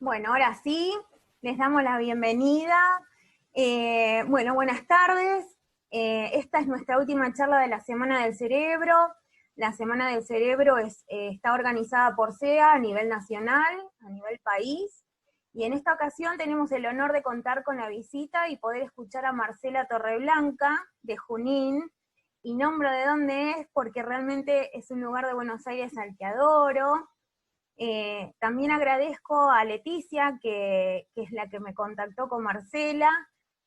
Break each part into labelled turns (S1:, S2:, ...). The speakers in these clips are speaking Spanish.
S1: Bueno, ahora sí, les damos la bienvenida. Bueno, buenas tardes. Esta es nuestra última charla de la Semana del Cerebro. La Semana del Cerebro está organizada por SEA a nivel nacional, a nivel país, y en esta ocasión tenemos el honor de contar con la visita y poder escuchar a Marcela Torreblanca, de Junín, y nombro de dónde es porque realmente es un lugar de Buenos Aires al que adoro. También agradezco a Leticia, que es la que me contactó con Marcela,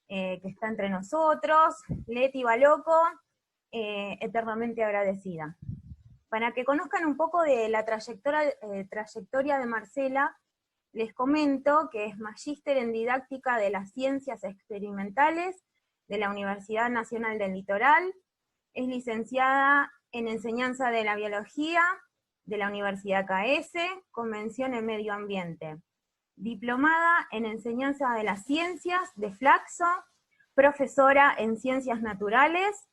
S1: que está entre nosotros. Leti Baloco, eternamente agradecida. Para que conozcan un poco de la trayectoria de Marcela, les comento que es magíster en didáctica de las ciencias experimentales de la Universidad Nacional del Litoral, es licenciada en enseñanza de la biología de la Universidad KS, con mención en medio ambiente, diplomada en enseñanza de las ciencias de Flaxo, profesora en ciencias naturales,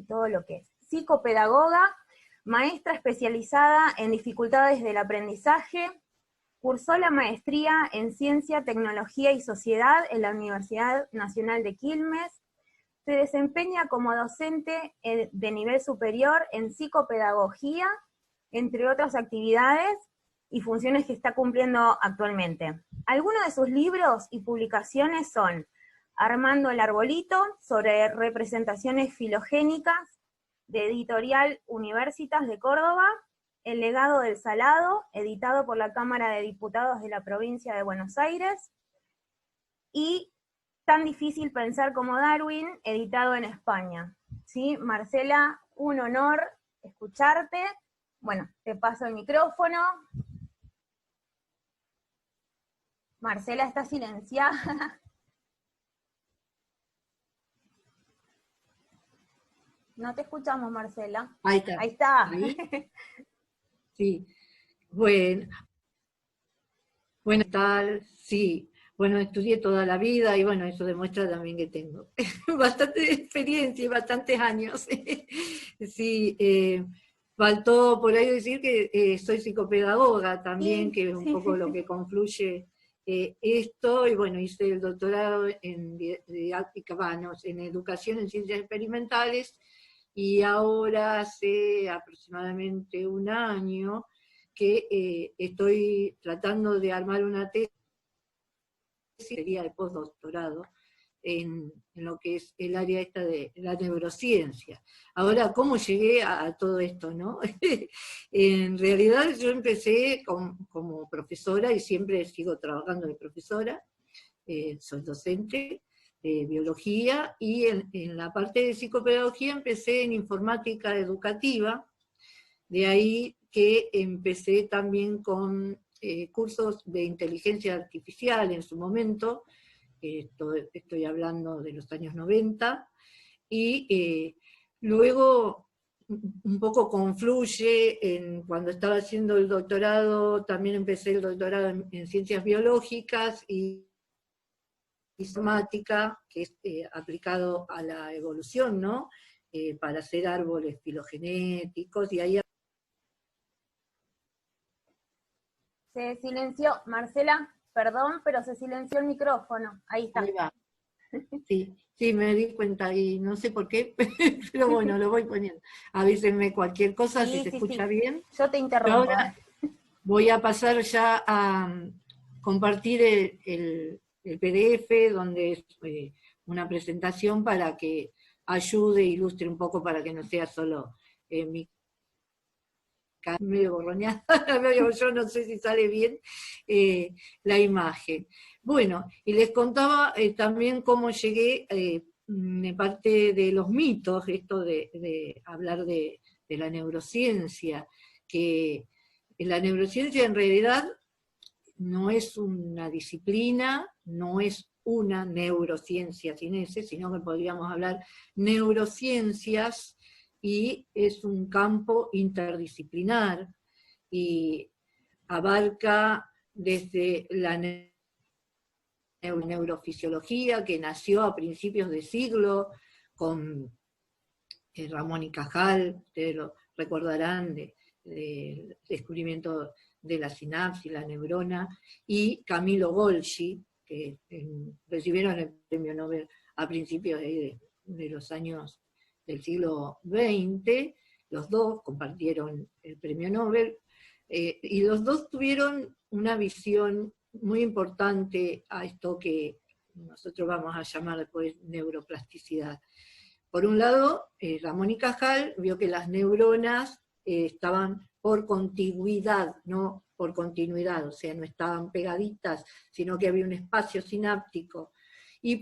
S1: todo lo que es, psicopedagoga, maestra especializada en dificultades del aprendizaje, cursó la maestría en Ciencia, Tecnología y Sociedad en la Universidad Nacional de Quilmes, se desempeña como docente de nivel superior en psicopedagogía, entre otras actividades y funciones que está cumpliendo actualmente. Algunos de sus libros y publicaciones son Armando el Arbolito, sobre representaciones filogénicas, de editorial Universitas de Córdoba, El legado del salado, editado por la Cámara de Diputados de la Provincia de Buenos Aires, y Tan difícil pensar como Darwin, editado en España. ¿Sí? Marcela, un honor escucharte. Bueno, te paso el micrófono. Marcela está silenciada. No te escuchamos, Marcela.
S2: Ahí está.
S1: Ahí está.
S2: ¿Ahí? Sí. Bueno, tal, sí. Bueno, estudié toda la vida y bueno, eso demuestra también que tengo bastante experiencia y bastantes años. Sí, faltó por ahí decir que soy psicopedagoga también,
S1: Sí,
S2: que es un
S1: sí.
S2: poco lo que confluye esto, y bueno, hice el doctorado en didáctica, en educación en ciencias experimentales, y ahora hace aproximadamente un año que estoy tratando de armar una tesis, sería de postdoctorado, en lo que es el área esta de la neurociencia. Ahora, ¿cómo llegué a todo esto, no? En realidad yo empecé como profesora y siempre sigo trabajando de profesora, soy docente de biología, y en la parte de psicopedagogía empecé en informática educativa, de ahí que empecé también con cursos de inteligencia artificial en su momento, estoy hablando de los años 90, y luego un poco confluye, cuando estaba haciendo el doctorado, también empecé el doctorado en ciencias biológicas y informática, que es aplicado a la evolución, ¿no? Para hacer árboles filogenéticos, y ahí...
S1: Se silenció. Marcela, perdón, pero se silenció el micrófono. Ahí está.
S2: Ahí va. Sí, me di cuenta y no sé por qué, pero bueno, lo voy poniendo. Avísenme cualquier cosa,
S1: Sí,
S2: si se
S1: sí,
S2: escucha
S1: sí.
S2: bien.
S1: Yo te
S2: Yo
S1: interrumpo.
S2: ahora voy a pasar ya a compartir el PDF, donde es una presentación para que ayude, ilustre un poco, para que no sea solo mi cara medio borroneada, yo no sé si sale bien la imagen. Bueno, y les contaba también cómo llegué, de parte de los mitos, esto de hablar de la neurociencia, que la neurociencia en realidad no es una disciplina, no es una neurociencia sin ese, sino que podríamos hablar neurociencias, y es un campo interdisciplinar y abarca desde la neurofisiología, que nació a principios de siglo con Ramón y Cajal, ustedes lo recordarán, de del descubrimiento de la sinapsis, la neurona, y Camillo Golgi, que recibieron el premio Nobel a principios de los años del siglo XX. Los dos compartieron el premio Nobel, y los dos tuvieron una visión muy importante a esto que nosotros vamos a llamar después neuroplasticidad. Por un lado, Ramón y Cajal vio que las neuronas estaban por contigüidad, no por continuidad, o sea, no estaban pegaditas, sino que había un espacio sináptico. Y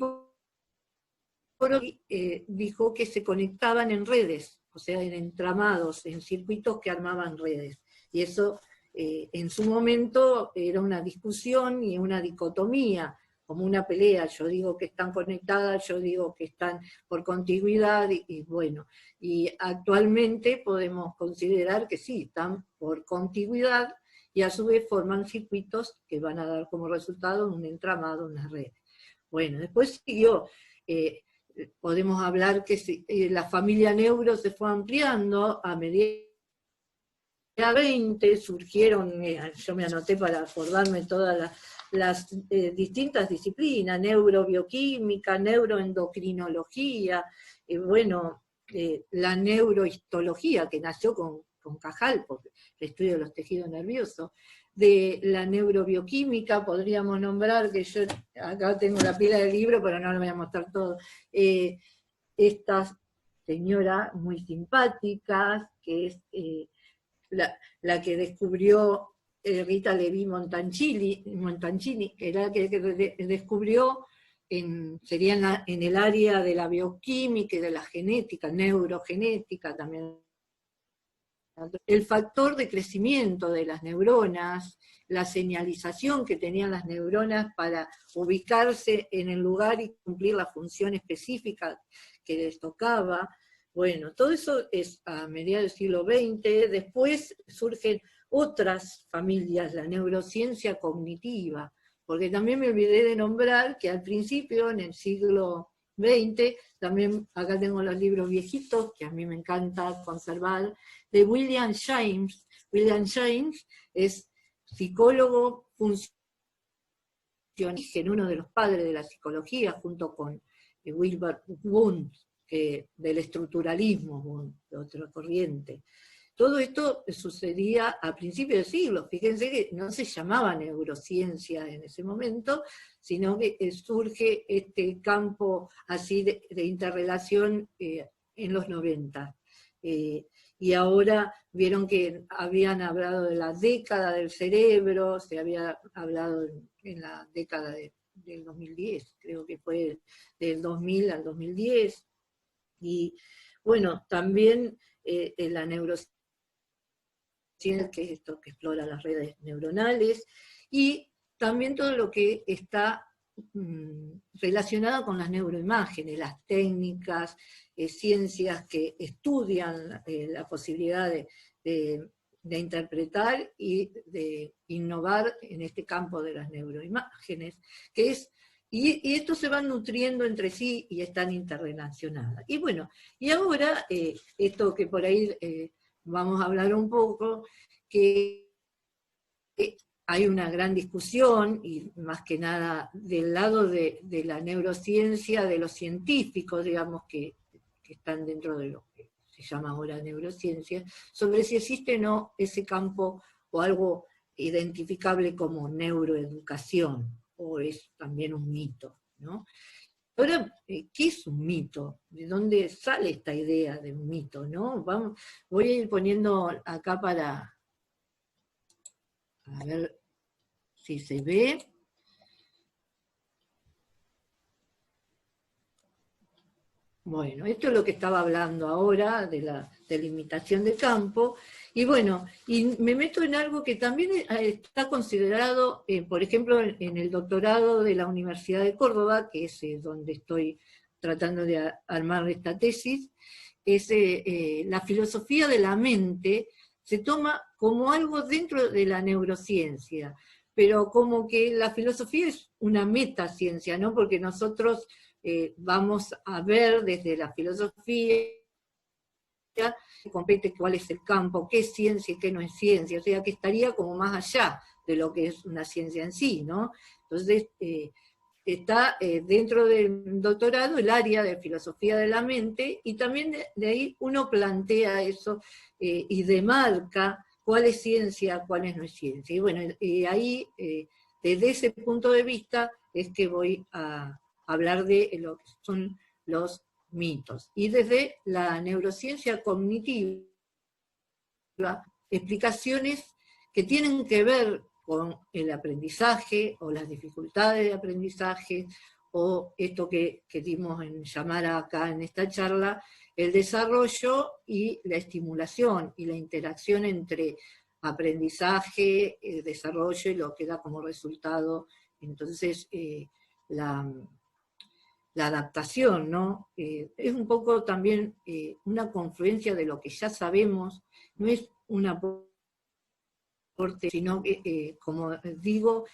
S2: dijo que se conectaban en redes, o sea, en entramados, en circuitos que armaban redes. Y eso en su momento era una discusión y una dicotomía, como una pelea. Yo digo que están conectadas, yo digo que están por contigüidad, y bueno, y actualmente podemos considerar que sí, están por contigüidad, y a su vez forman circuitos que van a dar como resultado un entramado, una red. Bueno, después siguió, podemos hablar que la familia neuro se fue ampliando a medida de 20, surgieron, yo me anoté para acordarme todas las distintas disciplinas, neurobioquímica, neuroendocrinología, bueno, la neurohistología, que nació con Cajal, porque el estudio de los tejidos nerviosos. De la neurobioquímica podríamos nombrar, que yo acá tengo la pila del libro, pero no lo voy a mostrar todo, estas señoras muy simpáticas, que es la que descubrió Rita Levi Montancini, que era la que descubrió, sería en el área de la bioquímica y de la genética, neurogenética también, el factor de crecimiento de las neuronas, la señalización que tenían las neuronas para ubicarse en el lugar y cumplir la función específica que les tocaba. Bueno, todo eso es a mediados del siglo XX. Después surgen otras familias, la neurociencia cognitiva, porque también me olvidé de nombrar que al principio, en el siglo XX, también acá tengo los libros viejitos, que a mí me encanta conservar, de William James. William James es psicólogo funcional, uno de los padres de la psicología, junto con Wilbur Wundt, del estructuralismo, de otra corriente. Todo esto sucedía a principios del siglo. Fíjense que no se llamaba neurociencia en ese momento, sino que surge este campo así de interrelación en los 90. Y ahora vieron que habían hablado de la década del cerebro, se había hablado en la década del 2010, creo que fue del 2000 al 2010. Y bueno, también la neurociencia, que es esto que explora las redes neuronales, y también todo lo que está relacionado con las neuroimágenes, las técnicas, ciencias que estudian la posibilidad de interpretar y de innovar en este campo de las neuroimágenes, que es. Y estos se van nutriendo entre sí y están interrelacionadas. Y bueno, y ahora, esto que por ahí vamos a hablar un poco, que hay una gran discusión, y más que nada del lado de la neurociencia, de los científicos, digamos, que están dentro de lo que se llama ahora neurociencia, sobre si existe o no ese campo o algo identificable como neuroeducación, o es también un mito, ¿no? Ahora, ¿qué es un mito? ¿De dónde sale esta idea de un mito, no? Voy a ir poniendo acá para a ver si se ve. Bueno, esto es lo que estaba hablando ahora, de la delimitación de campo, y bueno, y me meto en algo que también está considerado, por ejemplo, en el doctorado de la Universidad de Córdoba, que es donde estoy tratando de armar esta tesis, es la filosofía de la mente, se toma como algo dentro de la neurociencia, pero como que la filosofía es una metaciencia, ¿no? Porque nosotros vamos a ver desde la filosofía compete cuál es el campo, qué es ciencia y qué no es ciencia, o sea que estaría como más allá de lo que es una ciencia en sí, ¿no? Entonces, está dentro del doctorado el área de filosofía de la mente, y también de ahí uno plantea eso y demarca cuál es ciencia, cuál no es ciencia. Y bueno, ahí, desde ese punto de vista, es que voy a hablar de lo que son los mitos. Y desde la neurociencia cognitiva, explicaciones que tienen que ver con el aprendizaje o las dificultades de aprendizaje, o esto que dimos en llamar acá en esta charla, el desarrollo y la estimulación y la interacción entre aprendizaje, desarrollo y lo que da como resultado, entonces, la adaptación, ¿no? Es un poco también una confluencia de lo que ya sabemos, no es un aporte, sino que, como digo,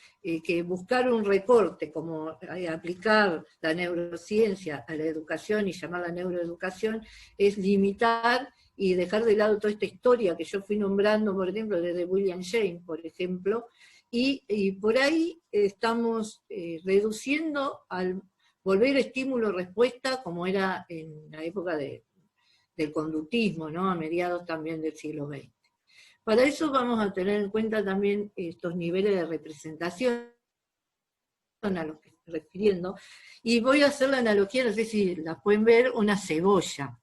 S2: que buscar un recorte, como aplicar la neurociencia a la educación y llamarla neuroeducación, es limitar y dejar de lado toda esta historia que yo fui nombrando, por ejemplo, desde William James, por ejemplo, y por ahí estamos reduciendo al volver estímulo-respuesta, como era en la época del conductismo, ¿no? A mediados también del siglo XX. Para eso vamos a tener en cuenta también estos niveles de representación a los que estoy refiriendo, y voy a hacer la analogía, no sé si la pueden ver, una cebolla.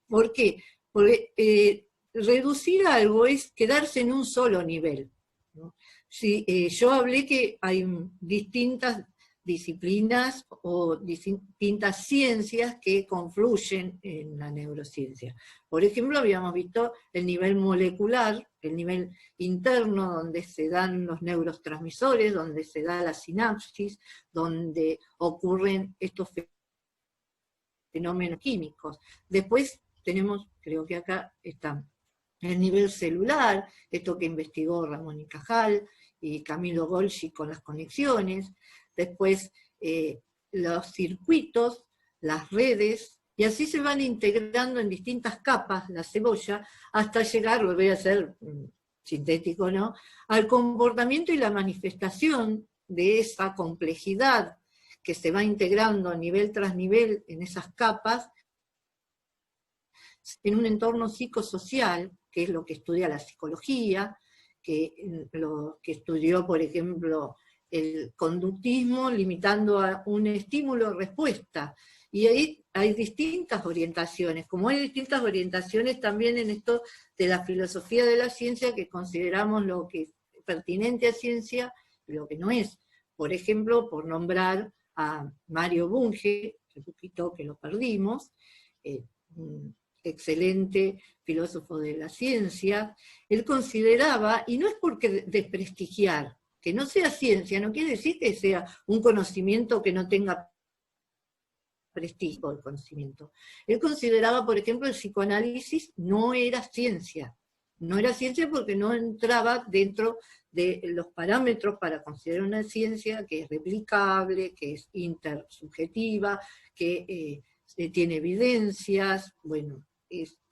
S2: ¿Por qué? Porque reducir algo es quedarse en un solo nivel, ¿no? Si, yo hablé que hay distintas disciplinas o distintas ciencias que confluyen en la neurociencia. Por ejemplo, habíamos visto el nivel molecular, el nivel interno, donde se dan los neurotransmisores, donde se da la sinapsis, donde ocurren estos fenómenos químicos. Después tenemos, creo que acá está, el nivel celular, esto que investigó Ramón y Cajal y Camilo Golgi con las conexiones. Después los circuitos, las redes, y así se van integrando en distintas capas la cebolla, hasta llegar, lo voy a hacer sintético, ¿no?, al comportamiento y la manifestación de esa complejidad que se va integrando nivel tras nivel en esas capas, en un entorno psicosocial, que es lo que estudia la psicología, que lo que estudió, por ejemplo, el conductismo, limitando a un estímulo-respuesta. Y ahí hay distintas orientaciones, como hay distintas orientaciones también en esto de la filosofía de la ciencia, que consideramos lo que es pertinente a ciencia y lo que no es. Por ejemplo, por nombrar a Mario Bunge, un poquito que lo perdimos, un excelente filósofo de la ciencia, él consideraba, y no es porque desprestigiar, que no sea ciencia, no quiere decir que sea un conocimiento que no tenga prestigio el conocimiento. Él consideraba, por ejemplo, el psicoanálisis no era ciencia. No era ciencia porque no entraba dentro de los parámetros para considerar una ciencia que es replicable, que es intersubjetiva, que tiene evidencias. Bueno,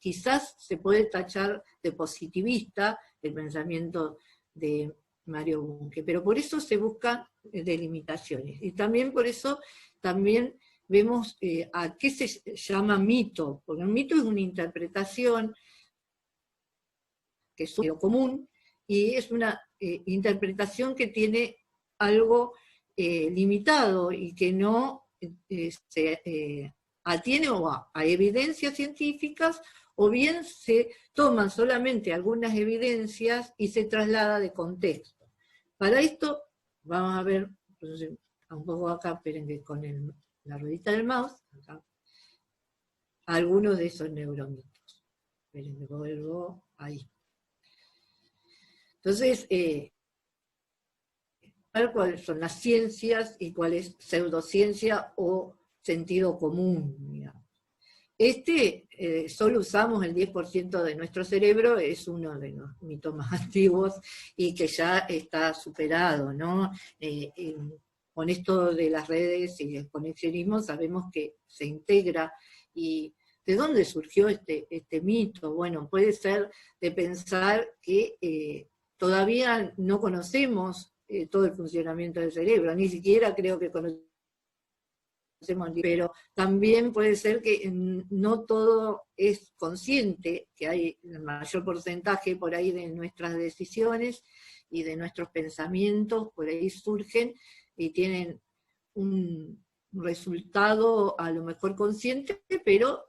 S2: quizás se puede tachar de positivista el pensamiento de Mario Bunge, pero por eso se buscan delimitaciones. Y también por eso también vemos a qué se llama mito, porque un mito es una interpretación que es lo común, y es una interpretación que tiene algo limitado y que no se atiene a evidencias científicas, o bien se toman solamente algunas evidencias y se traslada de contexto. Para esto, vamos a ver, un poco acá, esperen que con la ruedita del mouse, acá, algunos de esos neuromitos. Esperen que vuelvo ahí. Entonces, cuáles son las ciencias y cuál es pseudociencia o sentido común, digamos. Solo usamos el 10% de nuestro cerebro, es uno de los mitos más antiguos y que ya está superado, ¿no? Con esto de las redes y el conexionismo sabemos que se integra, y ¿De dónde surgió este mito? Bueno, puede ser de pensar que todavía no conocemos todo el funcionamiento del cerebro, ni siquiera creo que conocemos, pero también puede ser que no todo es consciente, que hay el mayor porcentaje por ahí de nuestras decisiones y de nuestros pensamientos, por ahí surgen y tienen un resultado a lo mejor consciente, pero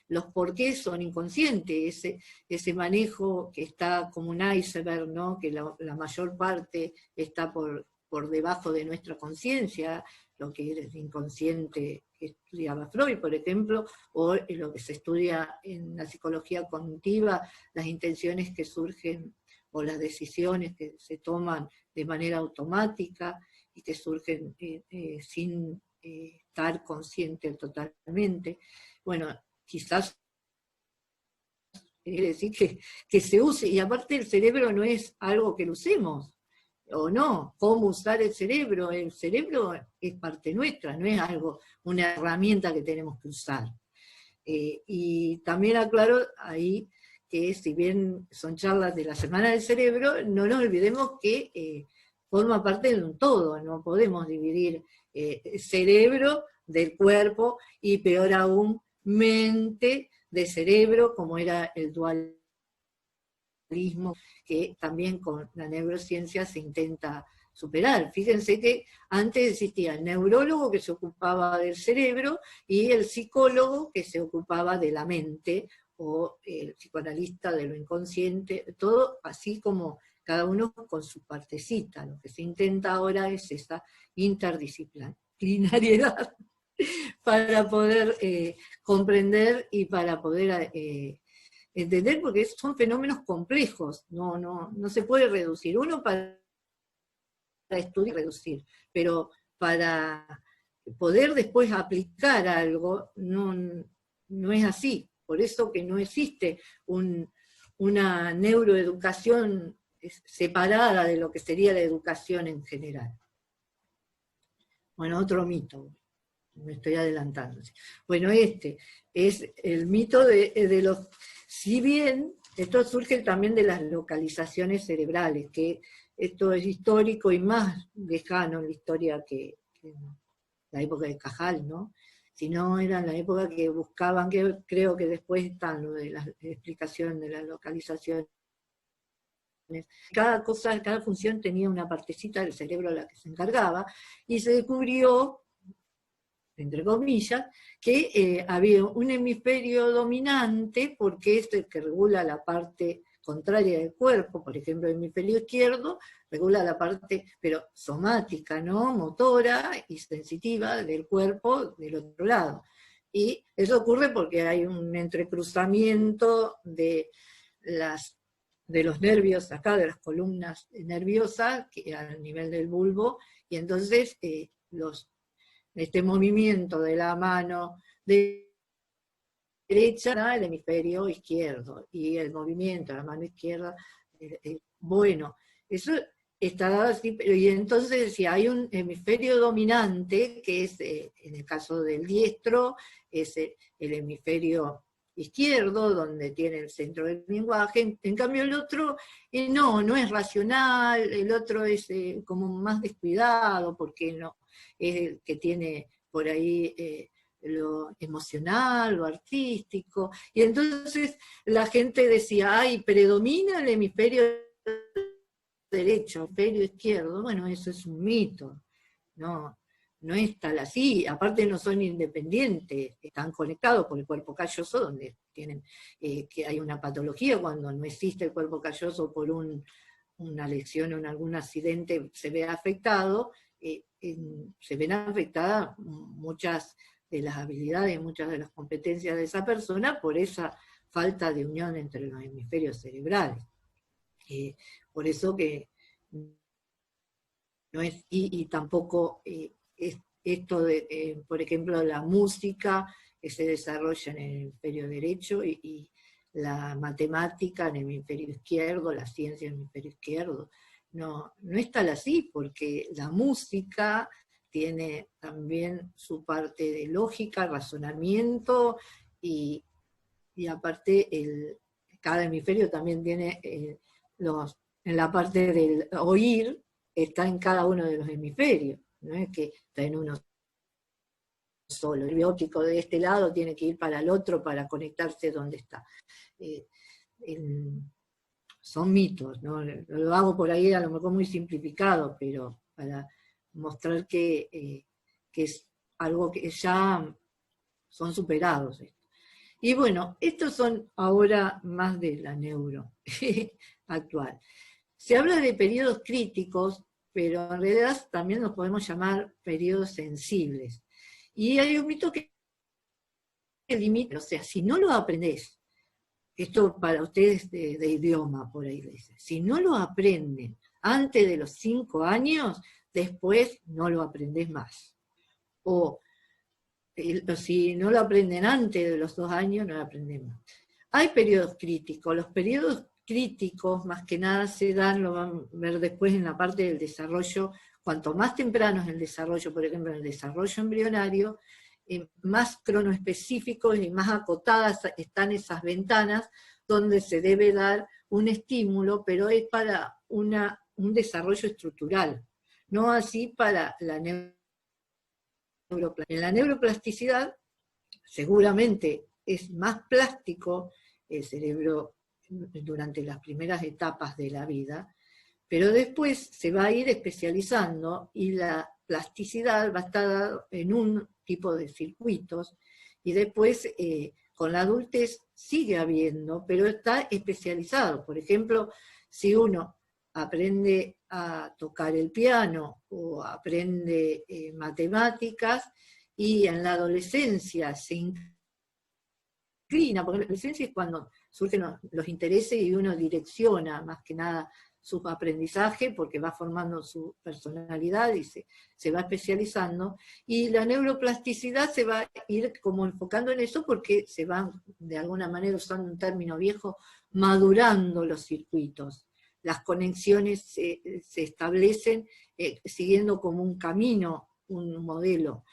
S2: los porqués son inconscientes, ese manejo que está como un iceberg, ¿no? Que la mayor parte está por debajo de nuestra conciencia, lo que es inconsciente que estudiaba Freud, por ejemplo, o lo que se estudia en la psicología cognitiva, las intenciones que surgen o las decisiones que se toman de manera automática y que surgen sin estar consciente totalmente. Bueno, quizás quiere decir que se use, y aparte el cerebro no es algo que lo usemos, o no, cómo usar el cerebro es parte nuestra, no es algo, una herramienta que tenemos que usar. Y también aclaro ahí que si bien son charlas de la Semana del Cerebro, no nos olvidemos que forma parte de un todo, no podemos dividir cerebro del cuerpo y peor aún, mente de cerebro, como era el dualismo, que también con la neurociencia se intenta superar. Fíjense que antes existía el neurólogo que se ocupaba del cerebro y el psicólogo que se ocupaba de la mente, o el psicoanalista de lo inconsciente, todo así como cada uno con su partecita. Lo que se intenta ahora es esa interdisciplinariedad para poder comprender y para poder entender, porque son fenómenos complejos, no se puede reducir. Uno para estudiar reducir, pero para poder después aplicar algo no es así. Por eso que no existe una neuroeducación separada de lo que sería la educación en general. Bueno, otro mito, me estoy adelantando. Bueno, este es el mito de los... Si bien esto surge también de las localizaciones cerebrales, que esto es histórico y más lejano en la historia que la época de Cajal, ¿no? Si no era en la época que buscaban, que creo que después están lo de la explicación de la localización. Cada cosa, cada función tenía una partecita del cerebro a la que se encargaba, y se descubrió, entre comillas, que había un hemisferio dominante, porque es el que regula la parte contraria del cuerpo, por ejemplo el hemisferio izquierdo regula la parte, pero somática, ¿no? Motora y sensitiva del cuerpo del otro lado. Y eso ocurre porque hay un entrecruzamiento de los nervios acá, de las columnas nerviosas, que a nivel del bulbo, y entonces este movimiento de la mano derecha, el hemisferio izquierdo, y el movimiento de la mano izquierda, bueno, eso está dado así, y entonces si hay un hemisferio dominante, que es, en el caso del diestro, es el hemisferio izquierdo, donde tiene el centro del lenguaje, en cambio el otro no es racional, el otro es como más descuidado, porque no es el que tiene por ahí lo emocional, lo artístico, y entonces la gente decía, ay, predomina el hemisferio derecho, hemisferio izquierdo. Bueno, eso es un mito, no es tal así, aparte no son independientes, están conectados por el cuerpo calloso, donde tienen que hay una patología cuando no existe el cuerpo calloso por una lesión o en algún accidente se ve afectado, se ven afectadas muchas de las habilidades, muchas de las competencias de esa persona por esa falta de unión entre los hemisferios cerebrales. Por eso que no es, y tampoco es esto de, por ejemplo, la música que se desarrolla en el hemisferio derecho y la matemática en el hemisferio izquierdo, la ciencia en el hemisferio izquierdo. No es tal así, porque la música tiene también su parte de lógica, razonamiento, y aparte cada hemisferio también tiene en la parte del oír, está en cada uno de los hemisferios, no es que está en uno solo. El biótico de este lado tiene que ir para el otro para conectarse donde está. Son mitos, ¿no? Lo hago por ahí a lo mejor muy simplificado, pero para mostrar que es algo que ya son superados. Y bueno, estos son ahora más de la neuro actual. Se habla de periodos críticos, pero en realidad también los podemos llamar periodos sensibles. Y hay un mito que limita, o sea, si no lo aprendés, esto para ustedes de idioma, por ahí dice, si no lo aprenden antes de los 5 años, después no lo aprendés más. O si no lo aprenden antes de los 2 años, no lo aprenden más. Hay periodos críticos. Los periodos críticos, más que nada, se dan, lo van a ver después en la parte del desarrollo. Cuanto más temprano es el desarrollo, por ejemplo, en el desarrollo embrionario, más cronoespecíficos y más acotadas están esas ventanas donde se debe dar un estímulo, pero es para un desarrollo estructural, no así para la neuroplasticidad. En la neuroplasticidad seguramente es más plástico el cerebro durante las primeras etapas de la vida, pero después se va a ir especializando y la plasticidad va a estar en un tipo de circuitos, y después con la adultez sigue habiendo, pero está especializado. Por ejemplo, si uno aprende a tocar el piano o aprende matemáticas, y en la adolescencia se inclina, porque la adolescencia es cuando surgen los intereses y uno direcciona más que nada su aprendizaje, porque va formando su personalidad y se va especializando, y la neuroplasticidad se va a ir como enfocando en eso, porque se van, de alguna manera, usando un término viejo, madurando los circuitos. Las conexiones se establecen siguiendo como un camino, un modelo.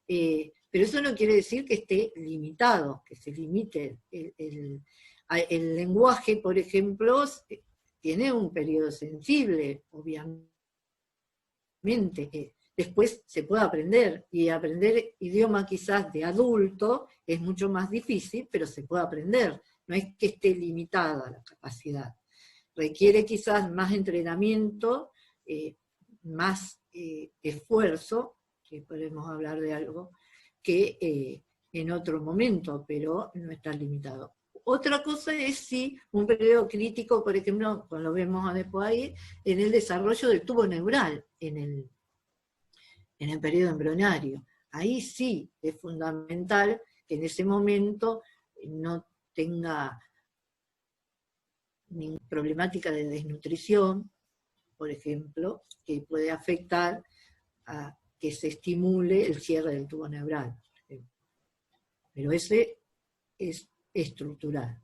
S2: Pero eso no quiere decir que esté limitado, que se limite. El lenguaje, por ejemplo, tiene un periodo sensible, obviamente. Después se puede aprender, y aprender idioma quizás de adulto es mucho más difícil, pero se puede aprender. No es que esté limitada la capacidad. Requiere quizás más entrenamiento, más esfuerzo, que podemos hablar de algo, que en otro momento, pero no está limitado. Otra cosa es si un periodo crítico, por ejemplo, como lo vemos después ahí, en el desarrollo del tubo neural, en el periodo embrionario. Ahí sí es fundamental que en ese momento no tenga ninguna problemática de desnutrición, por ejemplo, que puede afectar a que se estimule el cierre del tubo neural. Pero ese es estructural.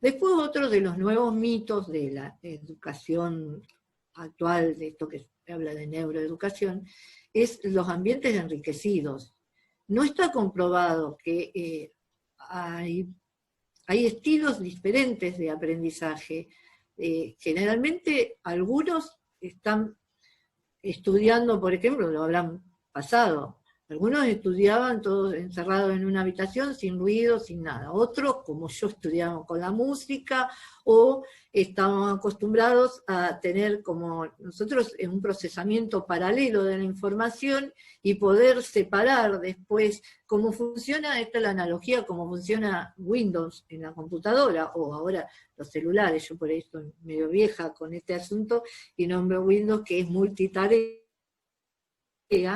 S2: Después, otro de los nuevos mitos de la educación actual, de esto que se habla de neuroeducación, es los ambientes enriquecidos. No está comprobado que hay estilos diferentes de aprendizaje. Generalmente algunos están estudiando, por ejemplo, lo habrán pasado, algunos estudiaban todos encerrados en una habitación, sin ruido, sin nada. Otros, como yo, estudiamos con la música, o estamos acostumbrados a tener, como nosotros, un procesamiento paralelo de la información y poder separar después cómo funciona, esta es la analogía, cómo funciona Windows en la computadora, o ahora los celulares. Yo por ahí estoy medio vieja con este asunto, y nombro Windows, que es multitarea.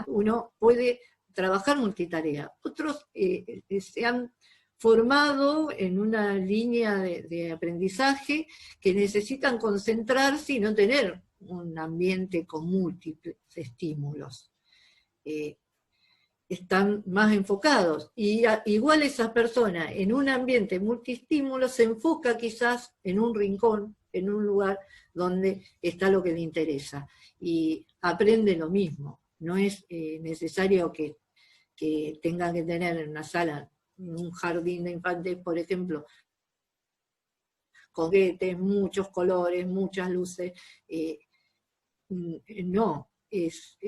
S2: Uno puede trabajar multitarea. Otros se han formado en una línea de aprendizaje que necesitan concentrarse y no tener un ambiente con múltiples estímulos. Están más enfocados. Y igual esa persona en un ambiente multiestímulo se enfoca quizás en un rincón, en un lugar donde está lo que le interesa, y aprende lo mismo. No es necesario que tenga que tener en una sala un jardín de infantes, por ejemplo, con juguetes, muchos colores, muchas luces. No, es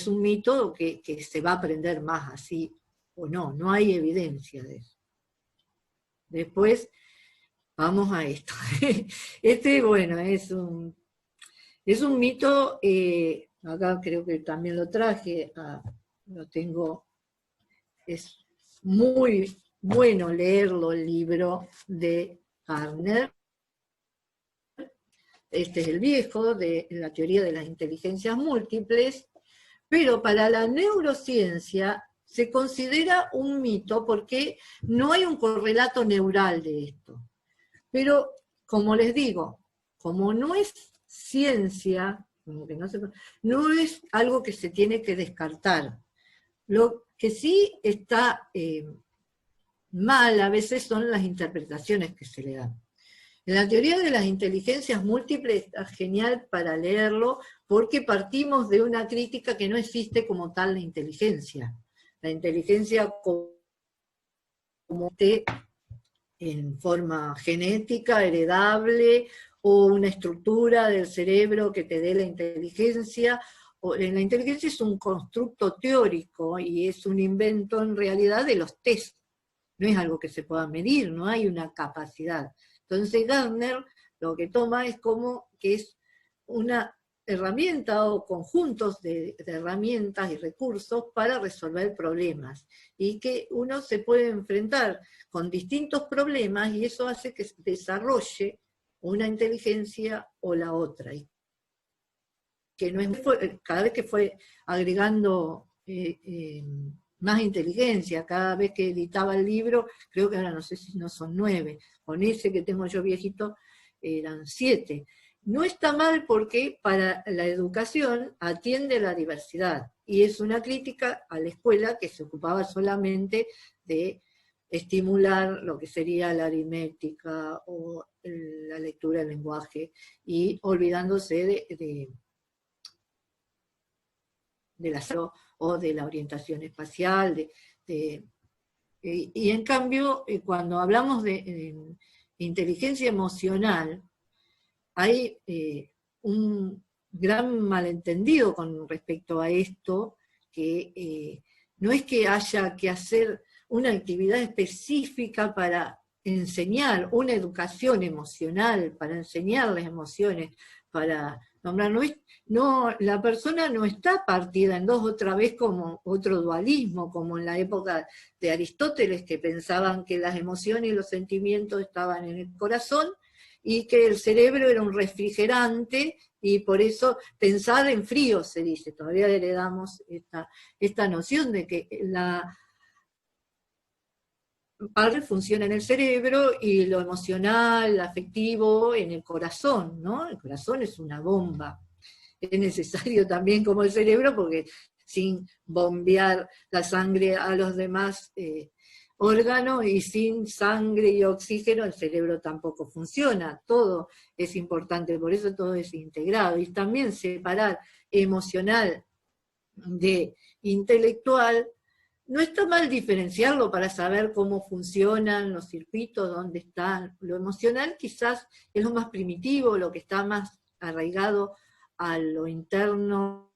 S2: un mito que se va a aprender más así o no, no hay evidencia de eso. Después, vamos a esto. Bueno, es un mito, acá creo que también lo traje, lo tengo, es muy bueno leerlo, el libro de Gardner. Este es el viejo, de la teoría de las inteligencias múltiples, pero para la neurociencia se considera un mito porque no hay un correlato neural de esto. Pero, como les digo, como no es ciencia, como que no es algo que se tiene que descartar. Lo que sí está mal a veces son las interpretaciones que se le dan. En la teoría de las inteligencias múltiples está genial para leerlo porque partimos de una crítica que no existe como tal la inteligencia. La inteligencia como en forma genética, heredable, o una estructura del cerebro que te dé la inteligencia. La inteligencia es un constructo teórico y es un invento en realidad de los test. No es algo que se pueda medir, no hay una capacidad. Entonces Gardner lo que toma es como que es una herramienta o conjuntos de herramientas y recursos para resolver problemas, y que uno se puede enfrentar con distintos problemas y eso hace que se desarrolle una inteligencia o la otra. Y que no es, cada vez que fue agregando más inteligencia, cada vez que editaba el libro, creo que ahora no sé si no son 9, con ese que tengo yo viejito eran 7. No está mal porque para la educación atiende la diversidad, y es una crítica a la escuela que se ocupaba solamente de estimular lo que sería la aritmética o la lectura del lenguaje, y olvidándose de la o de la orientación espacial, y en cambio, cuando hablamos de inteligencia emocional, hay un gran malentendido con respecto a esto, que no es que haya que hacer una actividad específica para enseñar, una educación emocional, para enseñar las emociones, para nombrar, la persona no está partida en dos otra vez como otro dualismo, como en la época de Aristóteles, que pensaban que las emociones y los sentimientos estaban en el corazón, y que el cerebro era un refrigerante, y por eso pensar en frío, se dice. Todavía heredamos esta noción de que la parte funciona en el cerebro y lo emocional, afectivo, en el corazón, ¿no? El corazón es una bomba. Es necesario también como el cerebro, porque sin bombear la sangre a los demás órganos y sin sangre y oxígeno el cerebro tampoco funciona. Todo es importante, por eso todo es integrado. Y también separar emocional de intelectual, no está mal diferenciarlo para saber cómo funcionan los circuitos, dónde están. Lo emocional quizás es lo más primitivo, lo que está más arraigado a lo interno,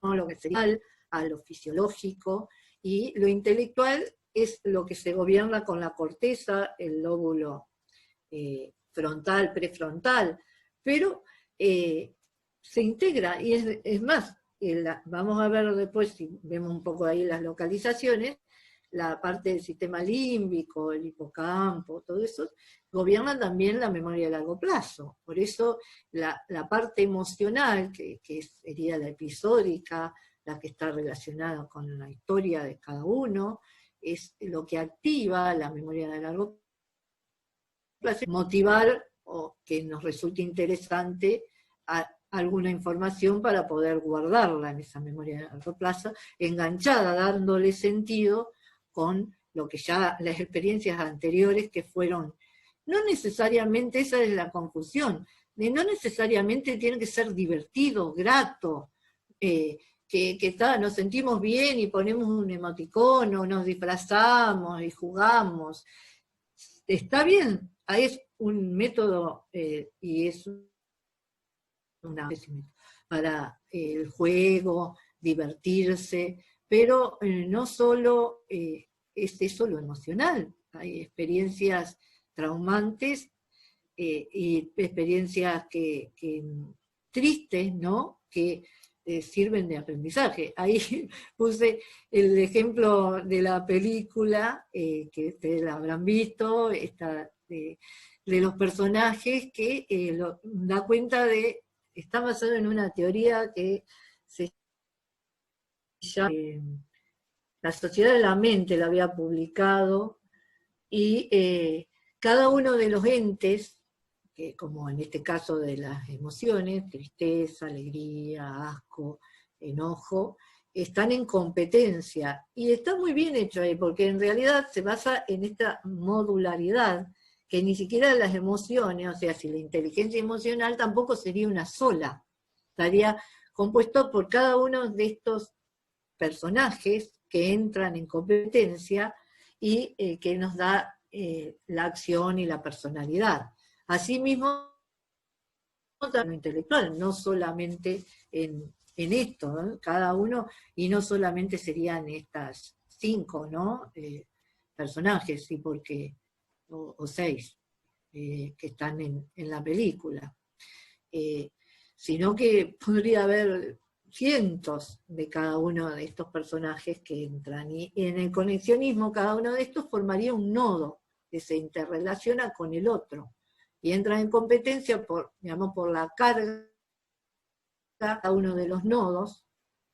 S2: lo que sería a lo fisiológico, y lo intelectual es lo que se gobierna con la corteza, el lóbulo frontal, prefrontal, pero se integra, y es más, vamos a ver después, si vemos un poco ahí las localizaciones, la parte del sistema límbico, el hipocampo, todo eso, gobierna también la memoria a largo plazo. Por eso la parte emocional, que sería la episódica, la que está relacionada con la historia de cada uno, es lo que activa la memoria de largo plazo, motivar o que nos resulte interesante alguna información para poder guardarla en esa memoria de largo plazo, enganchada, dándole sentido con lo que ya las experiencias anteriores que fueron, no necesariamente, esa es la confusión, no necesariamente tiene que ser divertido, grato, nos sentimos bien y ponemos un emoticón, o nos disfrazamos y jugamos. Está bien, es un método y es para el juego, divertirse, pero no solo es eso lo emocional. Hay experiencias traumantes y experiencias tristes, ¿no? Que sirven de aprendizaje. Ahí puse el ejemplo de la película, que ustedes la habrán visto, de los personajes que da cuenta de, está basado en una teoría que se llama La Sociedad de la Mente, la había publicado, y cada uno de los entes, como en este caso de las emociones, tristeza, alegría, asco, enojo, están en competencia. Y está muy bien hecho ahí, porque en realidad se basa en esta modularidad, que ni siquiera las emociones, o sea, si la inteligencia emocional tampoco sería una sola, estaría compuesto por cada uno de estos personajes que entran en competencia y que nos da la acción y la personalidad. Asimismo, lo intelectual, no solamente en esto, ¿no? Cada uno, y no solamente serían estas 5, ¿no? Personajes, sí, porque, o 6, que están en la película. Sino que podría haber cientos de cada uno de estos personajes que entran, y en el conexionismo cada uno de estos formaría un nodo que se interrelaciona con el otro, y entran en competencia por, digamos, por la carga cada uno de los nodos,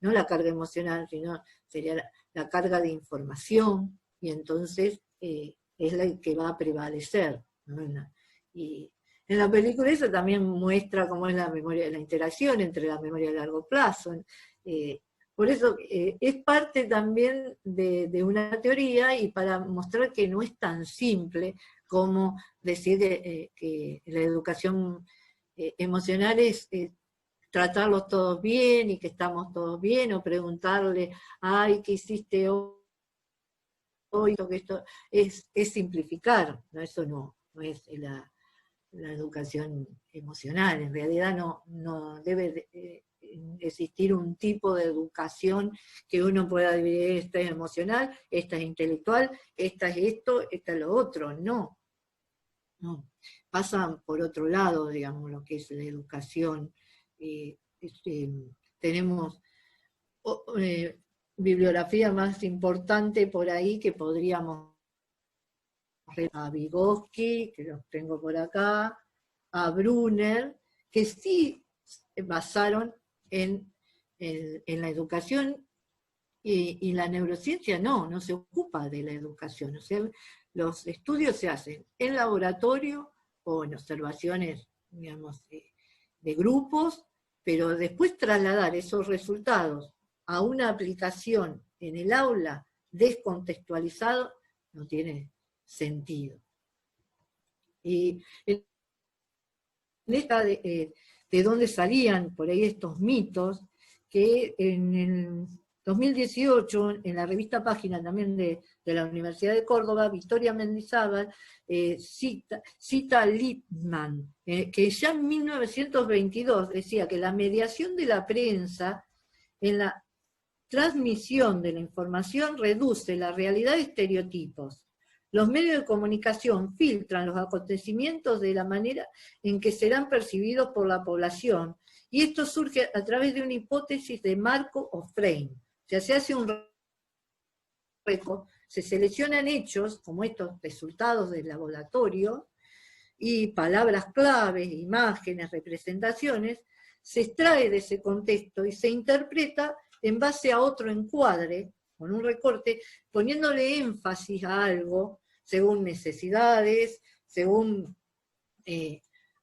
S2: no la carga emocional, sino sería la carga de información, y entonces es la que va a prevalecer, ¿no? Y en la película eso también muestra cómo es la memoria, la interacción entre la memoria a largo plazo. Por eso es parte también de una teoría, y para mostrar que no es tan simple como decir que la educación emocional es tratarlos todos bien y que estamos todos bien, o preguntarle, ay, ¿qué hiciste hoy? Que esto es simplificar, ¿no? Eso no es la educación emocional. En realidad no debe existir un tipo de educación que uno pueda dividir: esta es emocional, esta es intelectual, esta es esto, esta es lo otro. No. Pasan por otro lado, digamos, lo que es la educación. Tenemos bibliografía más importante por ahí que podríamos, a Vygotsky, que los tengo por acá, a Brunner, que sí basaron en la educación, y la neurociencia no se ocupa de la educación. O sea, los estudios se hacen en laboratorio o en observaciones, digamos, de grupos, pero después trasladar esos resultados a una aplicación en el aula descontextualizado no tiene sentido. Y en esta de dónde salían por ahí estos mitos, que en el 2018, en la revista Página también de la Universidad de Córdoba, Victoria Mendizábal cita a Lippmann, que ya en 1922 decía que la mediación de la prensa en la transmisión de la información reduce la realidad de estereotipos. Los medios de comunicación filtran los acontecimientos de la manera en que serán percibidos por la población, y esto surge a través de una hipótesis de marco o frame. O sea, se hace un reco, se seleccionan hechos, como estos resultados del laboratorio, y palabras claves, imágenes, representaciones, se extrae de ese contexto y se interpreta en base a otro encuadre, con un recorte, poniéndole énfasis a algo, según necesidades, según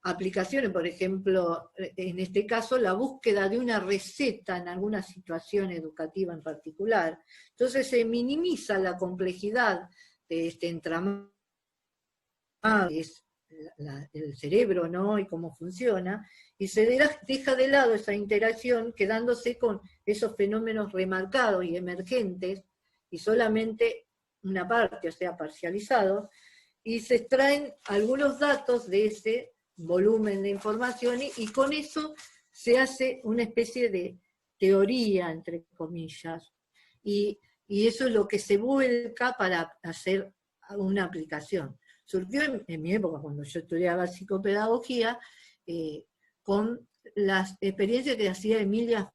S2: aplicaciones. Por ejemplo, en este caso, la búsqueda de una receta en alguna situación educativa en particular. Entonces se minimiza la complejidad de este entramado, que es el cerebro, ¿no? Y cómo funciona, y se deja de lado esa interacción, quedándose con esos fenómenos remarcados y emergentes, y solamente una parte, o sea, parcializados, y se extraen algunos datos de ese volumen de información, y con eso se hace una especie de teoría, entre comillas, y eso es lo que se vuelca para hacer una aplicación. Surgió en mi época, cuando yo estudiaba psicopedagogía, con las experiencias que hacía Emilia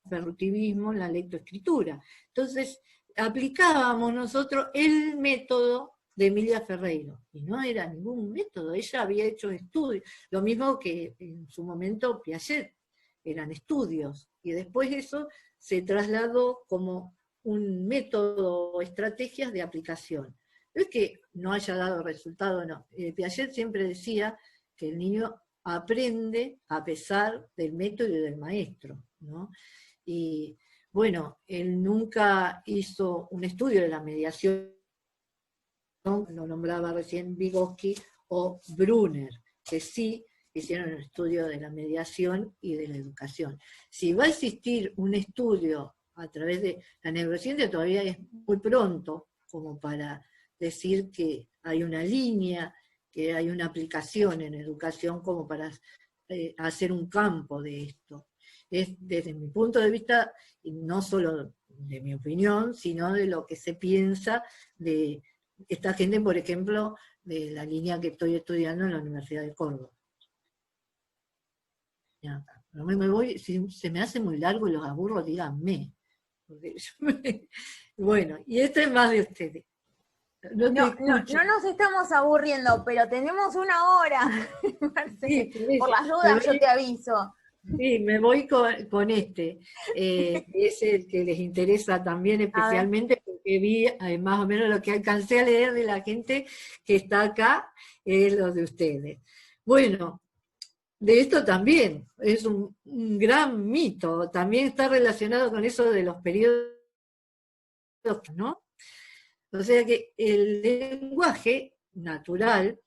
S2: Ferrutivismo en la lectoescritura. Entonces, aplicábamos nosotros el método de Emilia Ferreiro, y no era ningún método, ella había hecho estudios, lo mismo que en su momento Piaget, eran estudios, y después eso se trasladó como un método o estrategias de aplicación. No es que no haya dado resultado, no. Piaget siempre decía que el niño aprende a pesar del método y del maestro, ¿no? Y bueno, él nunca hizo un estudio de la mediación, lo nombraba recién Vygotsky o Brunner, que sí hicieron un estudio de la mediación y de la educación. Si va a existir un estudio a través de la neurociencia, todavía es muy pronto como para decir que hay una línea, que hay una aplicación en educación como para hacer un campo de esto. Es desde mi punto de vista, y no solo de mi opinión, sino de lo que se piensa de esta gente, por ejemplo, de la línea que estoy estudiando en la Universidad de Córdoba. Ya, no me voy, si se me hace muy largo y los aburro, díganme. Bueno, y esto es más de ustedes.
S1: No nos estamos aburriendo, pero tenemos una hora. Sí, por las dudas yo te aviso.
S2: Sí, me voy con este, que es el que les interesa también especialmente, porque vi más o menos lo que alcancé a leer de la gente que está acá, es lo de ustedes. Bueno, de esto también, es un gran mito, también está relacionado con eso de los periodos, ¿no? O sea que el lenguaje natural,